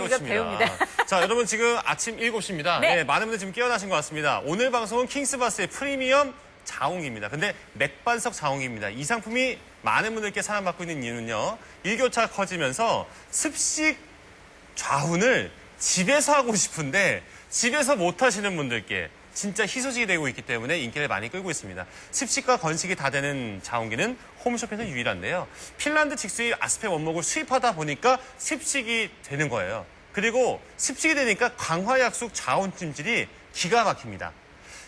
우리가 깨우칩니다. 배웁니다. 자, 여러분 지금 아침 7시입니다. 네. 많은 분들 지금 깨어나신 것 같습니다. 오늘 방송은 킹스바스의 프리미엄 자웅기입니다. 근데 맥반석 자웅기입니다. 이 상품이 많은 분들께 사랑받고 있는 이유는요. 일교차가 커지면서 습식 좌훈을 집에서 하고 싶은데 집에서 못 하시는 분들께 진짜 희소식이 되고 있기 때문에 인기를 많이 끌고 있습니다. 습식과 건식이 다 되는 자웅기는 홈쇼핑에서 유일한데요. 핀란드 직수입 아스페 원목을 수입하다 보니까 습식이 되는 거예요. 그리고 습식이 되니까 강화약숙 자온 찜질이 기가 막힙니다.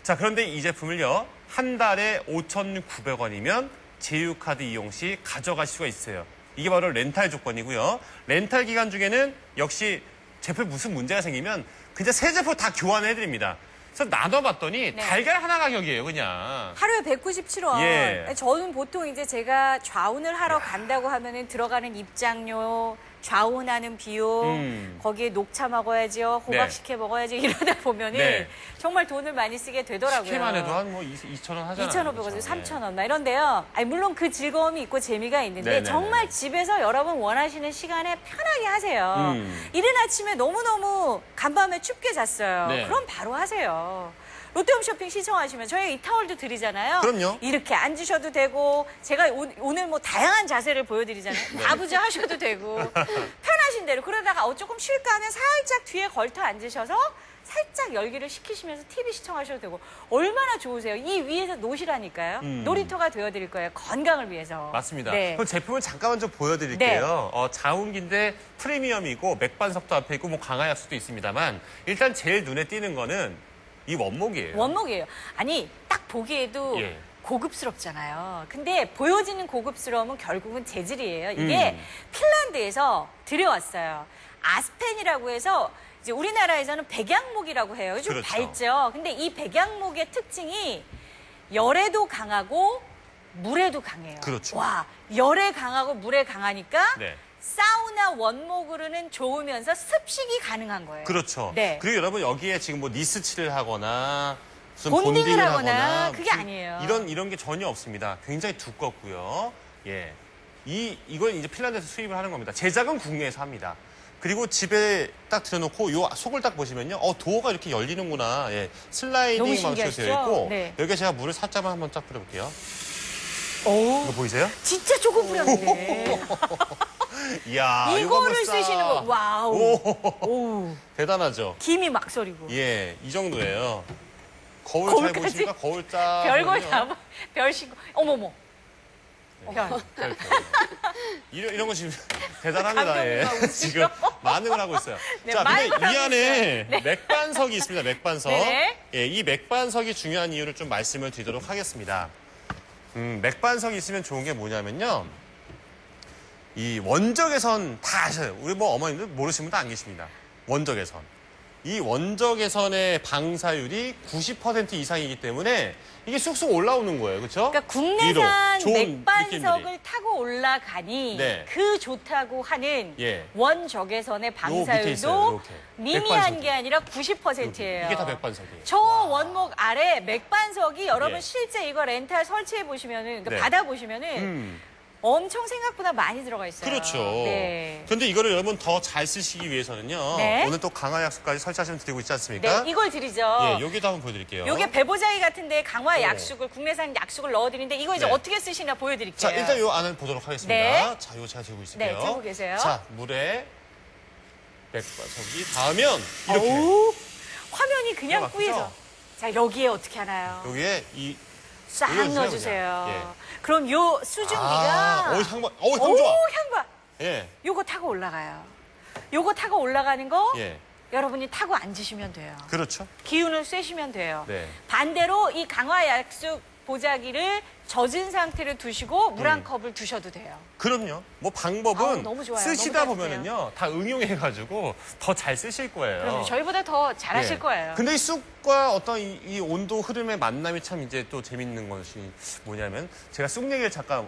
자, 그런데 이 제품을요. 한 달에 5,900원이면 제휴카드 이용 시 가져가실 수가 있어요. 이게 바로 렌탈 조건이고요. 렌탈 기간 중에는 역시 제품에 무슨 문제가 생기면 그냥 새 제품 다 교환해드립니다. 그래서 나눠봤더니 네. 달걀 하나 가격이에요, 그냥. 하루에 197원. 예. 저는 보통 이제 제가 좌운을 하러 간다고 하면은 들어가는 입장료, 좌운하는 비용, 거기에 녹차 먹어야죠, 호박식혜 먹어야지 이러다 보면은 네. 정말 돈을 많이 쓰게 되더라고요. 식혜만 해도 한 뭐 2,000원 하잖아요. 2,500원, 그렇죠. 3,000원 막 이런데요. 아니, 물론 그 즐거움이 있고 재미가 있는데 네네네. 정말 집에서 여러분 원하시는 시간에 편하게 하세요. 이른 아침에 너무너무 간밤에 춥게 잤어요. 네. 그럼 바로 하세요. 롯데홈쇼핑 시청하시면 저희가 이 타월도 드리잖아요. 그럼요. 이렇게 앉으셔도 되고 제가 오늘 뭐 다양한 자세를 보여드리잖아요. 네. 나부자 하셔도 되고 편하신 대로. 그러다가 조금 쉴까 하면 살짝 뒤에 걸터 앉으셔서 살짝 열기를 식히시면서 TV 시청하셔도 되고 얼마나 좋으세요. 이 위에서 노시라니까요. 놀이터가 되어드릴 거예요. 건강을 위해서. 맞습니다. 네. 그럼 제품을 잠깐만 좀 보여드릴게요. 자웅기인데 프리미엄이고 맥반석도 앞에 있고 뭐 강화약수도 있습니다만 일단 제일 눈에 띄는 거는 이 원목이에요. 원목이에요. 아니 딱 보기에도 예. 고급스럽잖아요. 근데 보여지는 고급스러움은 결국은 재질이에요. 이게 핀란드에서 들여왔어요. 아스펜이라고 해서 이제 우리나라에서는 백양목이라고 해요. 좀 그렇죠. 밝죠. 근데 이 백양목의 특징이 열에도 강하고 물에도 강해요. 그렇죠. 와, 열에 강하고 물에 강하니까 네. 사우나 원목으로는 좋으면서 습식이 가능한 거예요. 그렇죠. 네. 그리고 여러분 여기에 지금 뭐 니스칠을 하거나 무슨 본딩을 본딩을 하거나 그게 무슨 아니에요. 이런 게 전혀 없습니다. 굉장히 두껍고요. 예. 이걸 이제 핀란드에서 수입을 하는 겁니다. 제작은 국내에서 합니다. 그리고 집에 딱 들여놓고 요 속을 딱 보시면요. 도어가 이렇게 열리는구나. 예. 슬라이딩 너무 방식으로 되어 신기하시죠? 있고 네. 여기에 제가 물을 살짝만 한번 쫙 뿌려볼게요. 오, 이거 보이세요? 진짜 조금 뿌렸네. 이야, 이거를 이거 뭐 쓰시는 거. 와우. 오, 오. 대단하죠. 김이 막 서리고. 예, 이 정도예요. 거울 잘 거울까지? 보시니까 거울 짜. 별걸 다 봐. 별 신고. 어머머. 별. 이런 거 지금 대단합니다. 예. 감독님하고 지금 반응을 하고 있어요. 네, 자, 근데 반응을 이 하고 안에 있어요. 네. 맥반석이 있습니다. 맥반석. 네. 예, 이 맥반석이 중요한 이유를 좀 말씀을 드리도록 하겠습니다. 맥반석이 있으면 좋은 게 뭐냐면요. 이 원적외선 다 아셔요. 우리 뭐 어머님들 모르시는 분도 안 계십니다. 원적외선. 이 원적외선의 방사율이 90% 이상이기 때문에 이게 쑥쑥 올라오는 거예요. 그렇죠? 그러니까 국내산 위로, 좋은 맥반석을 느낌들이. 타고 올라가니 네. 그 좋다고 하는 예. 원적외선의 밑에 있어요, 방사율도 이렇게. 미미한 맥반석이. 게 아니라 90%예요. 이게 다 맥반석이에요. 저 원목 아래 맥반석이 여러분 예. 실제 이거 렌탈 설치해 보시면은 그러니까 네. 받아 보시면은 엄청 생각보다 많이 들어가 있어요. 그렇죠. 네. 그런데 이거를 여러분 더 잘 쓰시기 위해서는요. 네. 오늘 또 강화 약속까지 설치하시면 드리고 있지 않습니까? 네, 이걸 드리죠. 예, 여기도 한번 보여드릴게요. 요게 배보자기 같은데 강화 약숙을 국내산 약숙을 넣어드리는데 이거 이제 네. 어떻게 쓰시나 보여드릴게요. 자, 일단 요 안을 보도록 하겠습니다. 네. 자, 요 제가 들고 있을게요. 네, 들고 계세요. 자, 물에 맥반석이 닿으면 이렇게 오, 화면이 그냥 맞죠? 꾸이죠. 자, 여기에 어떻게 하나요? 여기에 이 싹 올려주세요, 넣어주세요. 그냥. 그럼 요 수증기가 향 좋아. 향 봐. 예. 요거 타고 올라가요. 요거 타고 올라가는 거 예. 여러분이 타고 앉으시면 돼요. 그렇죠. 기운을 쐬시면 돼요. 네. 반대로 이 강화 약숙 보자기를 젖은 상태로 두시고 물 한 컵을 두셔도 돼요. 그럼요. 뭐 방법은 아우, 너무 좋아요. 쓰시다 너무 따뜻해요. 보면은요. 다 응용해가지고 더 잘 쓰실 거예요. 그럼 저희보다 더 잘하실 예. 거예요. 근데 이 쑥과 어떤 이 온도 흐름의 만남이 참 이제 또 재밌는 것이 뭐냐면 제가 쑥 얘기를 잠깐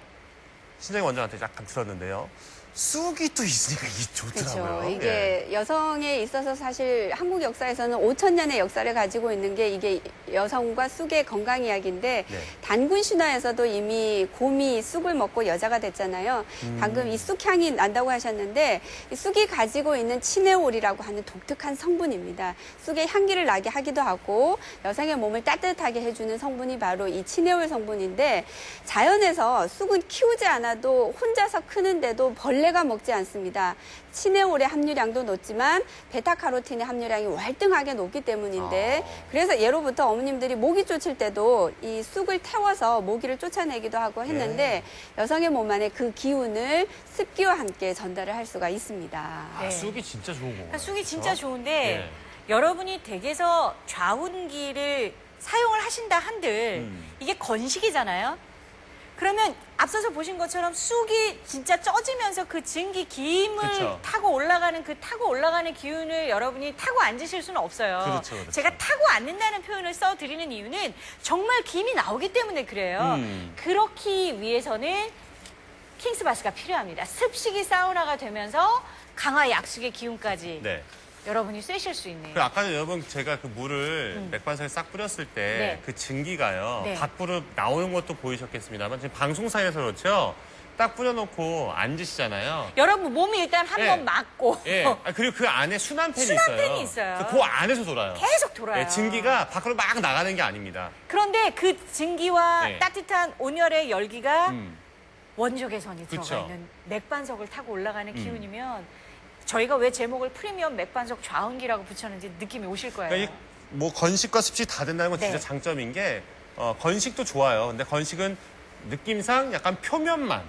신정희 원장한테 약간 들었는데요. 쑥이 또 있으니까 이게 좋더라고요. 그렇죠. 이게 여성에 있어서 사실 한국 역사에서는 5,000년의 역사를 가지고 있는 게 이게 여성과 쑥의 건강 이야기인데 네. 단군 신화에서도 이미 곰이 쑥을 먹고 여자가 됐잖아요. 방금 이 쑥향이 난다고 하셨는데 이 쑥이 가지고 있는 치네올이라고 하는 독특한 성분입니다. 쑥의 향기를 나게 하기도 하고 여성의 몸을 따뜻하게 해주는 성분이 바로 이 치네올 성분인데 자연에서 쑥은 키우지 않아도 혼자서 크는데도 벌레가 먹지 않습니다. 치네올의 함유량도 높지만 베타카로틴의 함유량이 월등하게 높기 때문인데 그래서 예로부터 어머님들이 모기 쫓을 때도 이 쑥을 태워서 모기를 쫓아내기도 하고 했는데 여성의 몸 안에 그 기운을 습기와 함께 전달을 할 수가 있습니다. 아, 쑥이 진짜 좋은 거예요. 그러니까 쑥이 진짜 그렇죠? 좋은데 예. 여러분이 댁에서 좌운기를 사용을 하신다 한들 이게 건식이잖아요. 그러면 앞서서 보신 것처럼 쑥이 진짜 쪄지면서 그 증기 기임을 그쵸. 타고 올라가는 그 타고 올라가는 기운을 여러분이 타고 앉으실 수는 없어요. 그렇죠, 그렇죠. 제가 타고 앉는다는 표현을 써드리는 이유는 정말 기임이 나오기 때문에 그래요. 그렇기 위해서는 킹스바스가 필요합니다. 습식이 사우나가 되면서 강화 약숙의 기운까지 네. 여러분이 쐬실 수 있는. 그 아까 여러분 제가 그 물을 맥반석에 싹 뿌렸을 때 네. 그 증기가요. 네. 밖으로 나오는 것도 보이셨겠습니다만 지금 방송사에서 그렇죠. 딱 뿌려놓고 앉으시잖아요. 여러분 몸이 일단 한 예. 번 맞고 예. 아, 그리고 그 안에 순환팬이 순환팬이 있어요. 그 안에서 돌아요. 계속 돌아요. 예, 증기가 밖으로 막 나가는 게 아닙니다. 그런데 그 증기와 네. 따뜻한 온열의 열기가 음. 원적외선이 그쵸. 들어가 있는 맥반석을 타고 올라가는 기운이면 저희가 왜 제목을 프리미엄 맥반석 좌운기라고 붙였는지 느낌이 오실 거예요. 그러니까 뭐 건식과 습식 다 된다는 건 진짜 네. 장점인 게 건식도 좋아요. 근데 건식은 느낌상 약간 표면만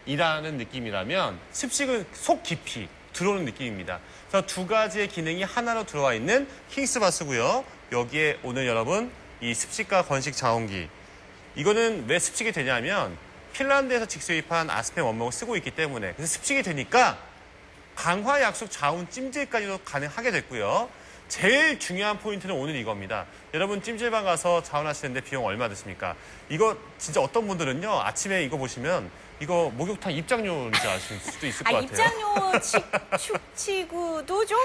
일하는 느낌이라면 습식은 속 깊이 들어오는 느낌입니다. 그래서 두 가지의 기능이 하나로 들어와 있는 킹스바스고요. 여기에 오늘 여러분 이 습식과 건식 자원기 이거는 왜 습식이 되냐면 핀란드에서 직수입한 아스펜 원목을 쓰고 있기 때문에 그래서 습식이 되니까 강화 약숙 자운 찜질까지도 가능하게 됐고요. 제일 중요한 포인트는 오늘 이겁니다. 여러분 찜질방 가서 자원하시는데 비용 얼마 드십니까? 이거 진짜 어떤 분들은요. 아침에 이거 보시면 이거 목욕탕 입장료인지 아실 수도 있을 것 같아요. 입장료 치고도 좀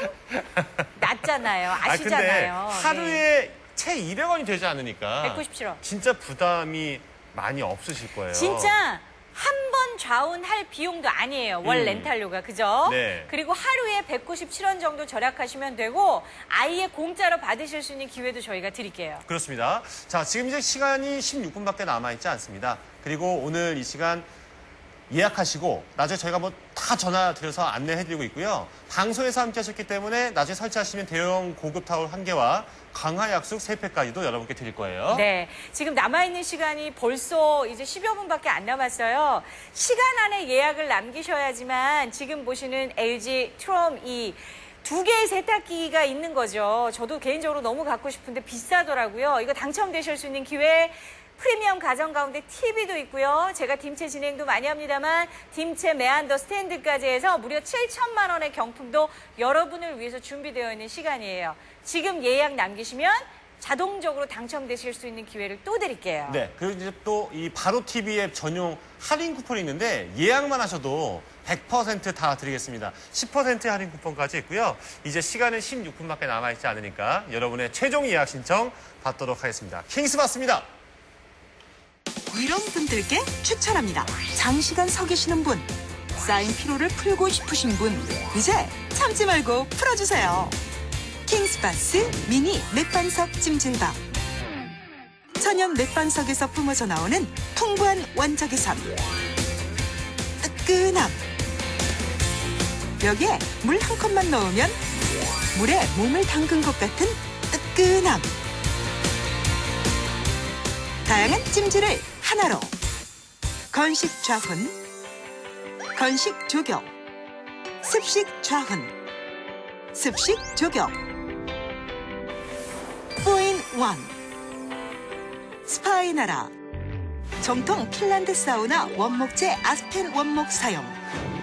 낮잖아요. 아시잖아요. 근데 하루에 채 200원이 되지 않으니까 197원. 진짜 부담이 많이 없으실 거예요. 진짜 한 번 좌운할 비용도 아니에요. 월 렌탈료가. 그죠? 네. 그리고 하루에 197원 정도 절약하시면 되고 아예 공짜로 받으실 수 있는 기회도 저희가 드릴게요. 그렇습니다. 자, 지금 이제 시간이 16분밖에 남아있지 않습니다. 그리고 오늘 이 시간 예약하시고 나중에 저희가 뭐 다 전화 드려서 안내해드리고 있고요. 방송에서 함께 하셨기 때문에 나중에 설치하시면 대형 고급 타월 1개와 강화 약숙 3팩까지도 여러분께 드릴 거예요. 네, 지금 남아있는 시간이 벌써 이제 10여 분밖에 안 남았어요. 시간 안에 예약을 남기셔야지만 지금 보시는 LG 트롬 E 2개의 세탁기가 있는 거죠. 저도 개인적으로 너무 갖고 싶은데 비싸더라고요. 이거 당첨되실 수 있는 기회 프리미엄 가전 가운데 TV도 있고요. 제가 딤체 진행도 많이 합니다만 딤체 메안더 스탠드까지 해서 무려 7천만 원의 경품도 여러분을 위해서 준비되어 있는 시간이에요. 지금 예약 남기시면 자동적으로 당첨되실 수 있는 기회를 또 드릴게요. 네, 그리고 이제 또 이 바로 TV 앱 전용 할인 쿠폰이 있는데 예약만 하셔도 100% 다 드리겠습니다. 10% 할인 쿠폰까지 있고요. 이제 시간은 16분밖에 남아있지 않으니까 여러분의 최종 예약 신청 받도록 하겠습니다. 킹스 받습니다. 이런 분들께 추천합니다. 장시간 서 계시는 분, 쌓인 피로를 풀고 싶으신 분, 이제 참지 말고 풀어주세요. 킹스바스 미니 맥반석 찜질방. 천연 맥반석에서 뿜어져 나오는 풍부한 원적의 삶. 뜨끈함. 여기에 물 한 컵만 넣으면 물에 몸을 담근 것 같은 뜨끈함. 다양한 찜질을 하나로. 건식 좌훈, 건식 조격, 습식 좌훈, 습식 조격. 4in1 스파의 나라. 정통 핀란드 사우나 원목재 아스펜 원목 사용.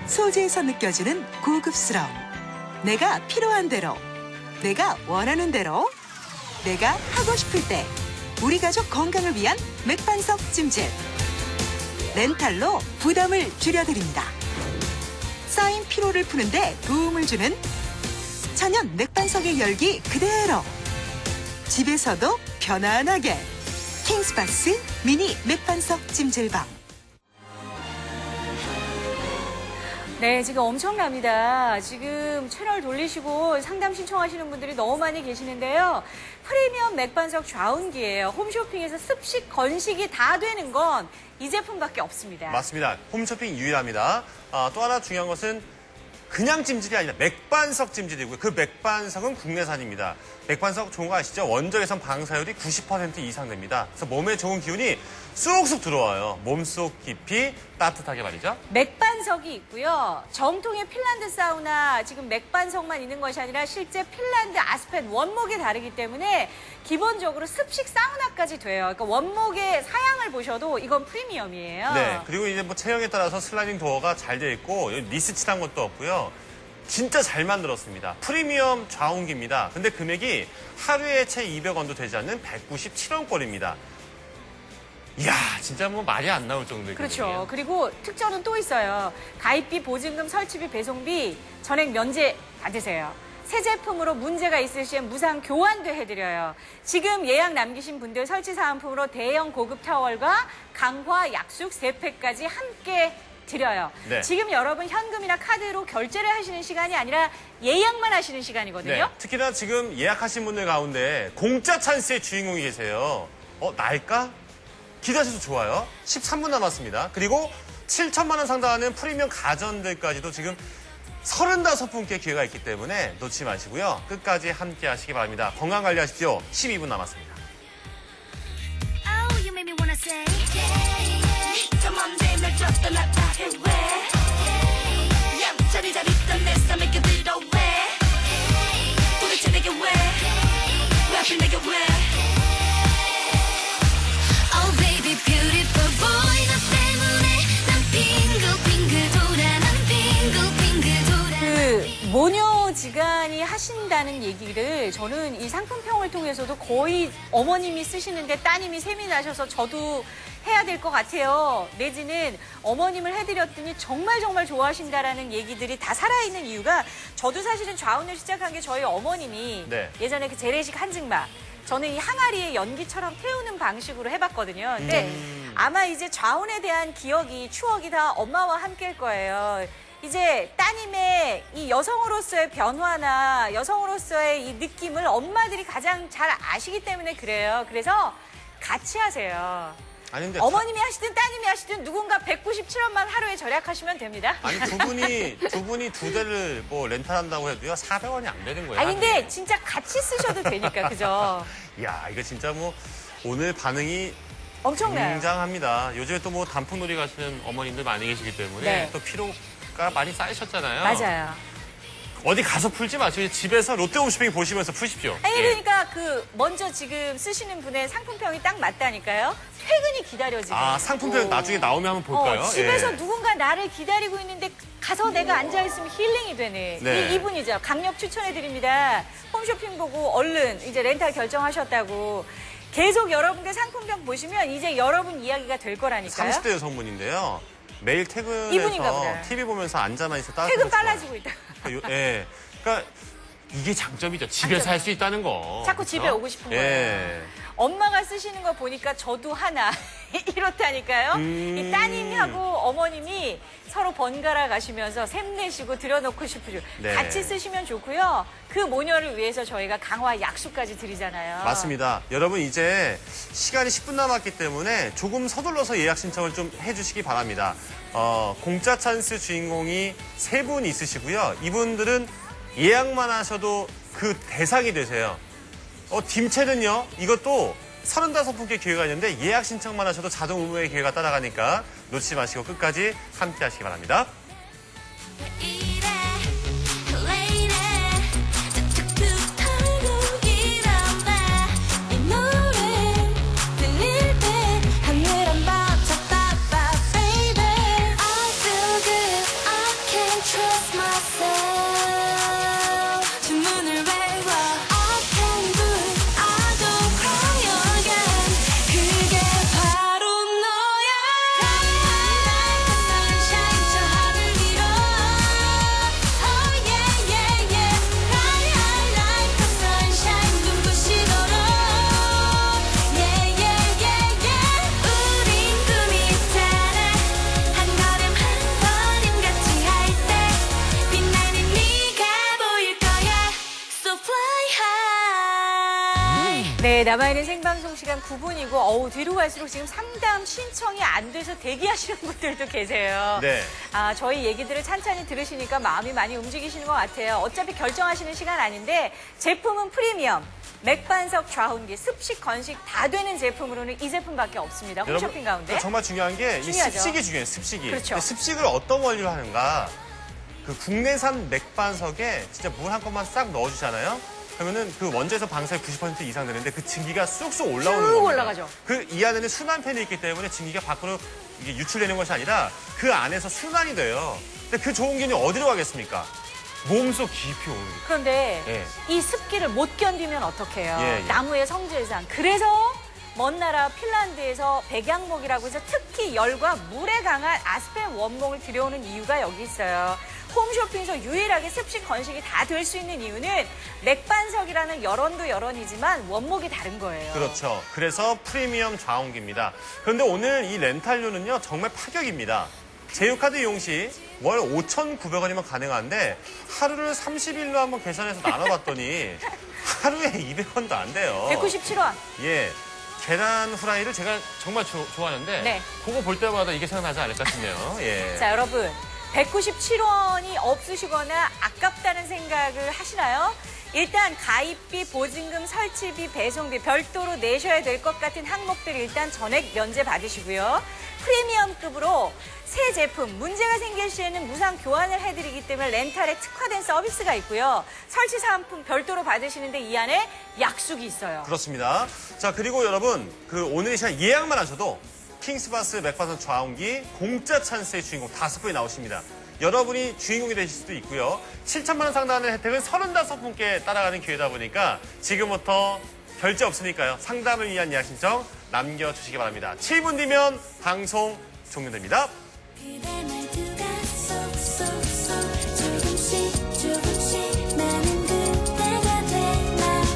소재에서 느껴지는 고급스러움. 내가 필요한 대로, 내가 원하는 대로, 내가 하고 싶을 때 우리 가족 건강을 위한 맥반석 찜질. 렌탈로 부담을 줄여드립니다. 쌓인 피로를 푸는데 도움을 주는 천연 맥반석의 열기 그대로. 집에서도 편안하게. 킹스바스 미니 맥반석 찜질방. 네, 지금 엄청납니다. 지금 채널 돌리시고 상담 신청하시는 분들이 너무 많이 계시는데요. 프리미엄 맥반석 좌운기예요. 홈쇼핑에서 습식, 건식이 다 되는 건 이 제품밖에 없습니다. 맞습니다. 홈쇼핑 유일합니다. 또 하나 중요한 것은 그냥 찜질이 아니라 맥반석 찜질이고요. 그 맥반석은 국내산입니다. 맥반석 좋은 거 아시죠? 원적외선 방사율이 90% 이상 됩니다. 그래서 몸에 좋은 기운이 쑥쑥 들어와요. 몸속 깊이 따뜻하게 말이죠. 맥반석이 있고요. 정통의 핀란드 사우나 지금 맥반석만 있는 것이 아니라 실제 핀란드 아스펜 원목에 다르기 때문에 기본적으로 습식 사우나까지 돼요. 그러니까 원목의 사양을 보셔도 이건 프리미엄이에요. 네. 그리고 이제 뭐 체형에 따라서 슬라이딩 도어가 잘 돼 있고 니스 칠한 것도 없고요. 진짜 잘 만들었습니다. 프리미엄 좌운기입니다. 근데 금액이 하루에 채 200원도 되지 않는 197원꼴입니다. 이야, 진짜 뭐 말이 안 나올 정도의 그렇죠. 금액이에요. 그리고 특전은 또 있어요. 가입비, 보증금, 설치비, 배송비 전액 면제 받으세요. 새 제품으로 문제가 있을 시엔 무상 교환도 해드려요. 지금 예약 남기신 분들 설치 사은품으로 대형 고급 타월과 강화 약숙 3팩까지 함께 드려요. 네. 지금 여러분 현금이나 카드로 결제를 하시는 시간이 아니라 예약만 하시는 시간이거든요. 네. 특히나 지금 예약하신 분들 가운데 공짜 찬스의 주인공이 계세요. 날까? 기대하셔도 좋아요. 13분 남았습니다. 그리고 7천만 원 상당하는 프리미엄 가전들까지도 지금 35분께 기회가 있기 때문에 놓치지 마시고요. 끝까지 함께 하시기 바랍니다. 건강 관리하십시오. 12분 남았습니다. Oh, you made me wanna say yeah. 저 맘대로 날 줬던 나 다 해외 얌전히 잘 있던 내 삶에 그대로 왜 도대체 내게 왜 하필 내게 왜 Oh baby beautiful boy 나 때문에 난 빙글빙글 돌아 난 빙글빙글 돌아 그 모녀지간이 하신다는 얘기를 저는 이 상품평을 통해서도 거의 어머님이 쓰시는데 따님이 셈이 나셔서 저도 해야 될 것 같아요. 내지는 어머님을 해드렸더니 정말 좋아하신다라는 얘기들이 다 살아있는 이유가 저도 사실은 좌운을 시작한 게 저희 어머님이 네. 예전에 그 재래식 한증막 저는 이 항아리에 연기처럼 태우는 방식으로 해봤거든요. 근데 아마 이제 좌운에 대한 기억이 추억이 다 엄마와 함께일 거예요. 이제 따님의 이 여성으로서의 변화나 여성으로서의 이 느낌을 엄마들이 가장 잘 아시기 때문에 그래요. 그래서 같이 하세요. 아니, 근데 어머님이 하시든 따님이 하시든 누군가 197원만 하루에 절약하시면 됩니다. 아니 두 분이 두 대를 뭐 렌탈한다고 해도요 400원이 안 되는 거예요. 아니 근데 하루에. 진짜 같이 쓰셔도 되니까 그죠? 야 이거 진짜 뭐 오늘 반응이 엄청나요. 굉장합니다. 요즘에 또 뭐 단풍놀이 가시는 어머님들 많이 계시기 때문에 네. 또 피로가 많이 쌓이셨잖아요. 맞아요. 어디 가서 풀지 마시고 집에서 롯데홈쇼핑 보시면서 푸십시오. 아니 예. 그러니까 그 먼저 지금 쓰시는 분의 상품평이 딱 맞다니까요. 퇴근이 기다려지고. 아 상품평 나중에 나오면 한번 볼까요? 집에서 예. 누군가 나를 기다리고 있는데 가서 내가 앉아있으면 힐링이 되네. 네. 이분이죠. 강력 추천해드립니다. 홈쇼핑 보고 얼른 이제 렌탈 결정하셨다고. 계속 여러분들 상품평 보시면 이제 여러분 이야기가 될 거라니까요. 30대 여성분인데요. 매일 이분인가 보다. 퇴근해서 TV 보면서 앉아만 있어 따뜻한 퇴근 거 좋아해요. 빨라지고 있다. 예. 그러니까 이게 장점이죠. 집에서 할 수 있다는 거. 자꾸 그렇죠? 집에 오고 싶은 예. 거예요. 엄마가 쓰시는 거 보니까 저도 하나 이렇다니까요. 이 따님하고 어머님이 서로 번갈아 가시면서 샘내시고 들여놓고 싶으죠. 네. 같이 쓰시면 좋고요. 그 모녀를 위해서 저희가 강화 약수까지 드리잖아요. 맞습니다. 여러분 이제 시간이 10분 남았기 때문에 조금 서둘러서 예약 신청을 좀 해주시기 바랍니다. 공짜 찬스 주인공이 3분 있으시고요. 이분들은 예약만 하셔도 그 대상이 되세요. 딤체는요. 이것도 35분께 기회가 있는데 예약 신청만 하셔도 자동 응모의 기회가 따라가니까 놓치지 마시고 끝까지 함께 하시기 바랍니다. 이래 레이래 툭툭툭 털고 일어나 이 노래 들릴 때 하늘 한번 쳐다봐 baby I feel good I can't trust myself 주문을 외워 I can do it I don't cry again 그게 바로 너야 Like a sunshine 저 하늘 위로 Oh yeah yeah yeah Like a sunshine 눈부시도록 Yeah yeah yeah yeah 우린 꿈이잖아 한 걸음 한 걸음 같이 할 때 빛나는 네가 보일 거야 So fly high 네, 남아있는 생방송 시간 9분이고 뒤로 갈수록 지금 상담 신청이 안 돼서 대기하시는 분들도 계세요. 네. 저희 얘기들을 찬찬히 들으시니까 마음이 많이 움직이시는 것 같아요. 어차피 결정하시는 시간 아닌데 제품은 프리미엄, 맥반석 좌운기, 습식, 건식 다 되는 제품으로는 이 제품밖에 없습니다. 홈쇼핑 가운데. 정말 중요한 게 이 중요하죠. 습식이 중요해요. 습식이. 그렇죠. 근데 습식을 어떤 원리로 하는가? 그 국내산 맥반석에 진짜 물 한 겁만 싹 넣어주잖아요. 그러면은 그 원재에서 방사율 90% 이상 되는데 그 증기가 쑥쑥 올라오는 쭉 겁니다. 올라가죠. 이 안에는 순환팬이 있기 때문에 증기가 밖으로 이게 유출되는 것이 아니라 그 안에서 순환이 돼요. 근데 그 좋은 기운이 어디로 가겠습니까? 몸속 깊이 오는 게. 그런데 예. 이 습기를 못 견디면 어떡해요? 예, 예. 나무의 성질상. 그래서 먼 나라 핀란드에서 백양목이라고 해서 특히 열과 물에 강한 아스펜 원목을 들여오는 이유가 여기 있어요. 홈쇼핑에서 유일하게 습식 건식이 다 될 수 있는 이유는 맥반석이라는 열원도 열원이지만 원목이 다른 거예요. 그렇죠. 그래서 프리미엄 좌원기입니다. 그런데 오늘 이 렌탈료는요 정말 파격입니다. 제휴카드 이용 시 월 5,900원이면 가능한데 하루를 30일로 한번 계산해서 나눠봤더니 하루에 200원도 안 돼요. 197원. 예. 계란 후라이를 제가 정말 좋아하는데 네. 그거 볼 때마다 이게 생각나지 않을까 싶네요. 예. 자, 여러분. 197원이 없으시거나 아깝다는 생각을 하시나요? 일단 가입비, 보증금, 설치비, 배송비 별도로 내셔야 될 것 같은 항목들 일단 전액 면제 받으시고요. 프리미엄급으로 새 제품 문제가 생길 시에는 무상 교환을 해드리기 때문에 렌탈에 특화된 서비스가 있고요. 설치 사은품 별도로 받으시는데 이 안에 약속이 있어요. 그렇습니다. 자, 그리고 여러분, 오늘 이 시간 예약만 하셔도 킹스바스 맥반석 좌원기 공짜 찬스의 주인공 5분이 나오십니다. 여러분이 주인공이 되실 수도 있고요. 7천만 원 상당의 혜택은 35분께 따라가는 기회다 보니까 지금부터 결제 없으니까요. 상담을 위한 예약 신청 남겨주시기 바랍니다. 7분 뒤면 방송 종료됩니다. 그대 말투가 쏙쏙쏙 조금씩 조금씩 나는 그대가 되나봐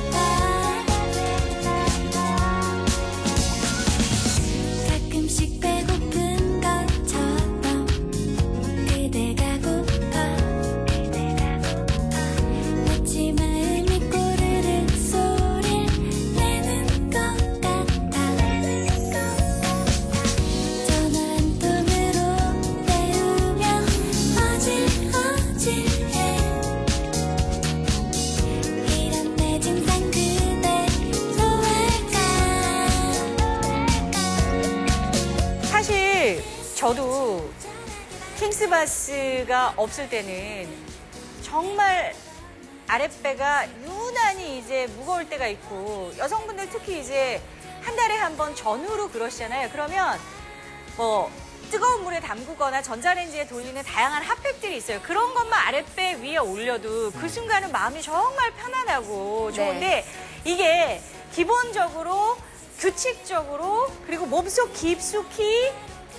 가끔씩 배고픈 것처럼 그대가 고파 마치 마음이 꼬르륵 소리를 내는 것 같아 저도 킹스바스가 없을 때는 정말 아랫배가 유난히 이제 무거울 때가 있고 여성분들 특히 이제 한 달에 한 번 전후로 그러시잖아요. 그러면 뭐 뜨거운 물에 담그거나 전자레인지에 돌리는 다양한 핫팩들이 있어요. 그런 것만 아랫배 위에 올려도 그 순간은 마음이 정말 편안하고 좋은데 이게 기본적으로 규칙적으로 그리고 몸속 깊숙이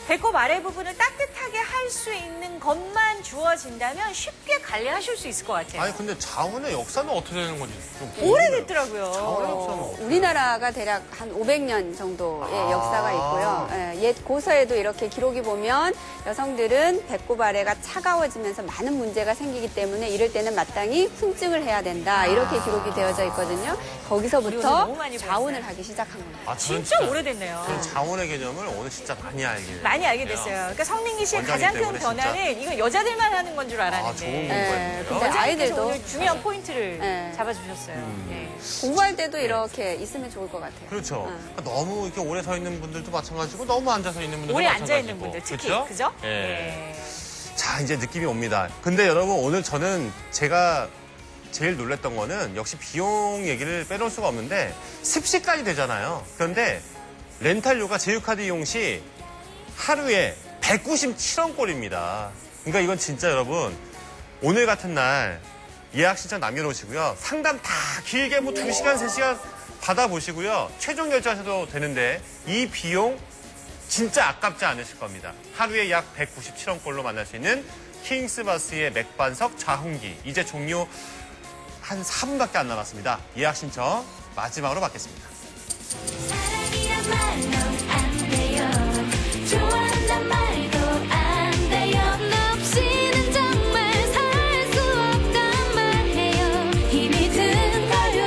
배꼽 아래 부분을 따뜻하게 할 수 있는 것만 주어진다면 쉽게 관리하실 수 있을 것 같아요. 아니 근데 자원의 역사는 어떻게 되는 건지 좀 오래됐더라고요. 자원의 역사는 우리나라가 대략 한 500년 정도의 아. 역사가 있고요. 예, 옛 고서에도 이렇게 기록이 보면 여성들은 배꼽 아래가 차가워지면서 많은 문제가 생기기 때문에 이럴 때는 마땅히 훈증을 해야 된다. 이렇게 기록이 되어져 있거든요. 우리 오늘 거기서부터 너무 많이 자원을 배웠어요. 하기 시작한 겁니다. 아, 저는 진짜 오래됐네요. 저는 자원의 개념을 오늘 진짜 많이 알게 됐어요. 많이 알게 됐어요. 그러니까 성민기 씨의 원장님 가장 큰 때문에 진짜. 변화는 이건 여자들만 하는 건 줄 아, 알았는데. 좋은 예, 공부했네요. 근데 원장님께서 아이들도 오늘 중요한 포인트를 네. 잡아주셨어요. 네. 공부할 때도 이렇게 있으면 좋을 것 같아요. 그렇죠. 응. 그러니까 너무 이렇게 오래 서 있는 분들도 마찬가지고 너무 앉아서 있는 분들도 오래 마찬가지고. 앉아있는 분들 특히. 그렇죠? 그죠? 예. 네. 자, 이제 느낌이 옵니다. 근데 여러분 오늘 저는 제가 제일 놀랬던 거는 역시 비용 얘기를 빼놓을 수가 없는데 습식까지 되잖아요. 그런데 렌탈료가 제휴카드 이용 시 하루에 197원 꼴입니다. 그러니까 이건 진짜 여러분 오늘 같은 날 예약 신청 남겨놓으시고요. 상담 다 길게 뭐 2시간, 3시간 받아보시고요. 최종 결제하셔도 되는데 이 비용 진짜 아깝지 않으실 겁니다. 하루에 약 197원 꼴로 만날 수 있는 킹스바스의 맥반석 자훈기. 이제 종료 한 4분밖에 안 남았습니다. 예약 신청 마지막으로 받겠습니다. 사랑이란 말로 안 돼요. 좋아한단 말도 안 돼요. 너 없이는 정말 살 수 없단 말해요. 힘이 들어요.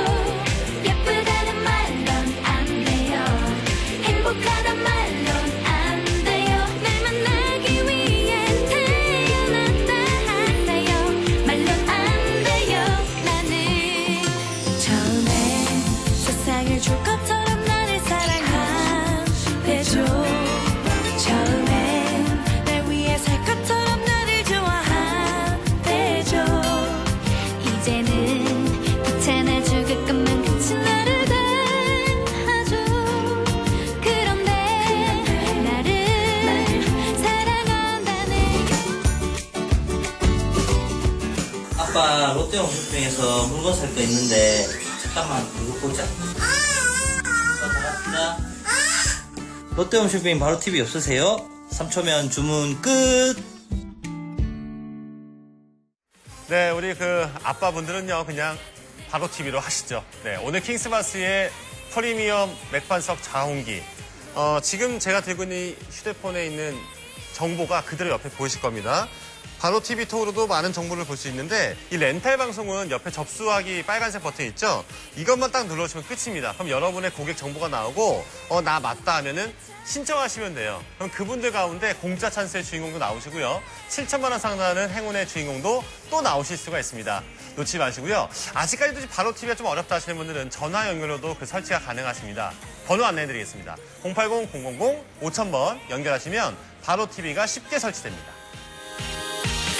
예쁘다는 말론 안 돼요. 행복하단 말론 안 돼요. 날 만나기 위해 태어났다 하세요. 말론 안 돼요. 나는 처음에 세상을 줄 것처럼 나를 사랑하대줘. 처음엔 날 위해 살 것처럼 나를 좋아하대줘. 이제는 귀찮아 죽을 것만 같이 나를 대하죠. 그런데 나를 사랑한다네. 아빠 롯데홈 쇼핑에서 물건 살 거 있는데 잠깐만 이거 보자. 나갑니다. 롯데홈 쇼핑 바로 TV 없으세요? 3초면 주문 끝. 네, 우리 그 아빠분들은요, 그냥 바로 TV로 하시죠. 네, 오늘 킹스바스의 프리미엄 맥반석 자홍기. 지금 제가 들고 있는 이 휴대폰에 있는 정보가 그대로 옆에 보이실 겁니다. 바로 TV 톡으로도 많은 정보를 볼 수 있는데 이 렌탈 방송은 옆에 접수하기 빨간색 버튼 있죠? 이것만 딱 눌러주시면 끝입니다. 그럼 여러분의 고객 정보가 나오고 나 맞다 하면은 신청하시면 돼요. 그럼 그분들 가운데 공짜 찬스의 주인공도 나오시고요. 7천만 원 상당하는 행운의 주인공도 또 나오실 수가 있습니다. 놓치지 마시고요. 아직까지도 바로 TV가 좀 어렵다 하시는 분들은 전화 연결로도 그 설치가 가능하십니다. 번호 안내해드리겠습니다. 080-000-5000번 연결하시면 바로 TV가 쉽게 설치됩니다.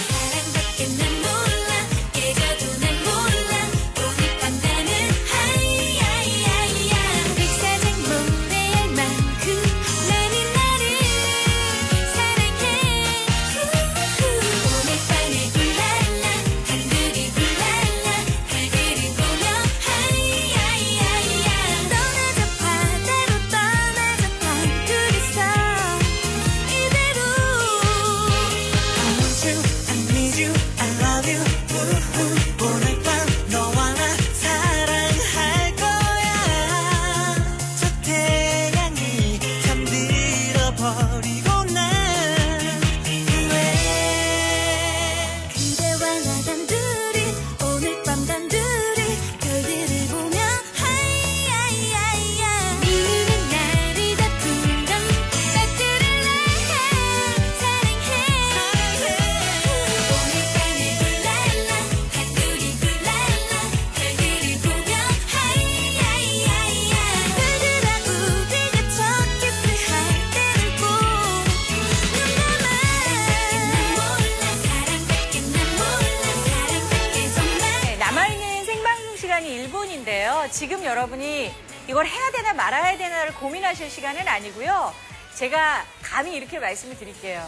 사랑밖에 난 몰라. 깨져도 난 몰라. 오늘 밤 나는 하이야이야이야. 백사장 모래알 만큼 많이 나를 사랑해. 오늘 밤에 울랄라. 하늘이 울랄라. 별들이 보며 하이야이야이야. 떠나자 바다로 떠나자 단 둘이서 이대로 I want you, I need you, I love 시간이 1분인데요. 지금 여러분이 이걸 해야 되나 말아야 되나를 고민하실 시간은 아니고요. 제가 감히 이렇게 말씀을 드릴게요.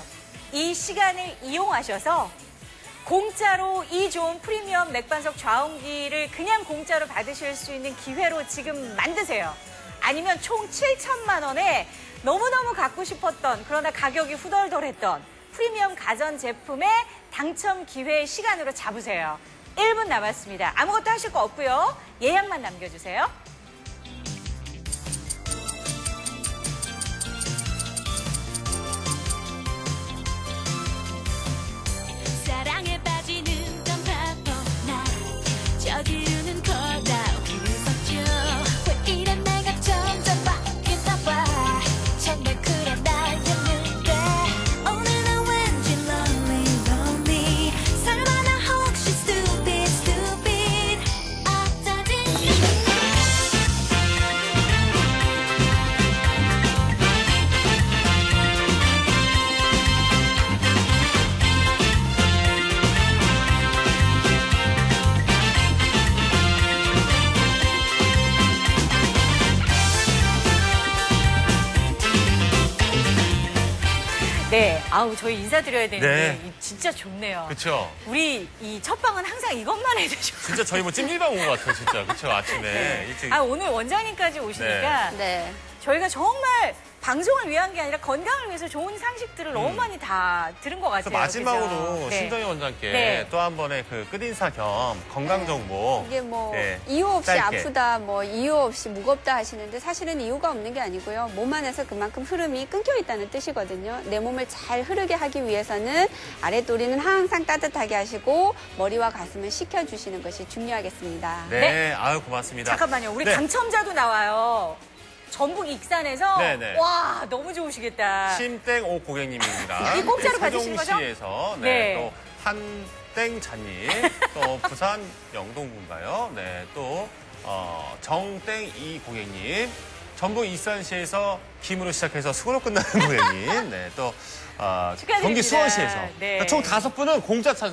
이 시간을 이용하셔서 공짜로 이 좋은 프리미엄 맥반석 좌운기를 그냥 공짜로 받으실 수 있는 기회로 지금 만드세요. 아니면 총 7천만 원에 너무너무 갖고 싶었던 그러나 가격이 후덜덜했던 프리미엄 가전제품의 당첨 기회 시간으로 잡으세요. 1분 남았습니다. 아무것도 하실 거 없고요. 예약만 남겨주세요. 사랑에 빠지는 건 바보 나 저지르는 콜라우 그렇죠 왜 이래 내가 점점 바뀌나 봐 정말 그래 나였는데 오늘은 왠지 lonely lonely 설마 나 혹시 stupid stupid 어쩌지 네, 아우 저희 인사드려야 되는데 네. 진짜 좋네요. 그렇죠. 우리 이 첫 방은 항상 이것만 해주셔. 진짜 저희 뭐 찜질방 온 것 같아요, 진짜. 그렇죠. 아침에 일찍. 아 오늘 원장님까지 오시니까 네. 저희가 정말 방송을 위한 게 아니라 건강을 위해서 좋은 상식들을 너무 많이 다 들은 것 그래서 같아요. 마지막으로 그죠? 네. 신정희 원장께 네. 또 한 번의 그 끝인사 겸 건강 정보. 이게 뭐 네, 이유 없이 짧게. 아프다, 뭐 이유 없이 무겁다 하시는데 사실은 이유가 없는 게 아니고요. 몸 안에서 그만큼 흐름이 끊겨 있다는 뜻이거든요. 내 몸을 잘 흐르게 하기 위해서는 아랫도리는 항상 따뜻하게 하시고 머리와 가슴을 식혀주시는 것이 중요하겠습니다. 네, 네. 아유 고맙습니다. 잠깐만요. 우리 네. 당첨자도 나와요. 전북 익산에서 네네. 와 너무 좋으시겠다. 심땡5 고객님입니다. 이 공짜로 받으시는 거죠? 세종시에서 네. 네, 또 한땡자님, 또 부산 영동군가요. 네, 또 정땡2 고객님, 전북 익산시에서 김으로 시작해서 수고로 끝나는 고객님, 네, 또 축하드립니다. 경기 수원시에서 네. 총 5분은 공짜 다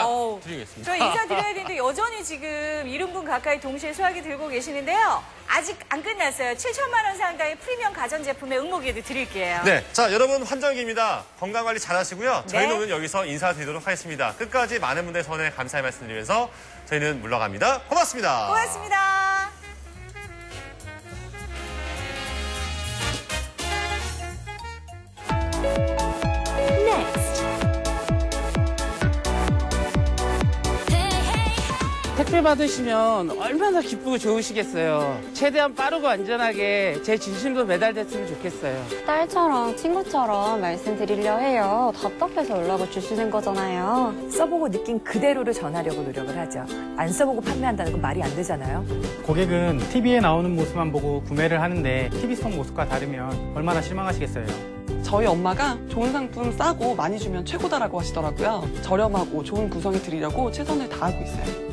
어우, 드리겠습니다. 저 인사드려야 되는데 여전히 지금 70분 가까이 동시에 수화기 들고 계시는데요. 아직 안 끝났어요. 7천만 원 상당의 프리미엄 가전제품의 응모기에도 드릴게요. 네, 자 여러분 환절기입니다. 건강관리 잘하시고요. 저희는 네. 오늘 여기서 인사드리도록 하겠습니다. 끝까지 많은 분들의 성원에 감사의 말씀드리면서 저희는 물러갑니다. 고맙습니다. 고맙습니다. 택배 받으시면 얼마나 기쁘고 좋으시겠어요. 최대한 빠르고 안전하게 제 진심도 배달됐으면 좋겠어요. 딸처럼 친구처럼 말씀드리려 해요. 답답해서 연락을 주시는 거잖아요. 써보고 느낀 그대로를 전하려고 노력을 하죠. 안 써보고 판매한다는 건 말이 안 되잖아요. 고객은 TV에 나오는 모습만 보고 구매를 하는데 TV 속 모습과 다르면 얼마나 실망하시겠어요. 저희 엄마가 좋은 상품 싸고 많이 주면 최고다라고 하시더라고요. 저렴하고 좋은 구성이 드리려고 최선을 다하고 있어요.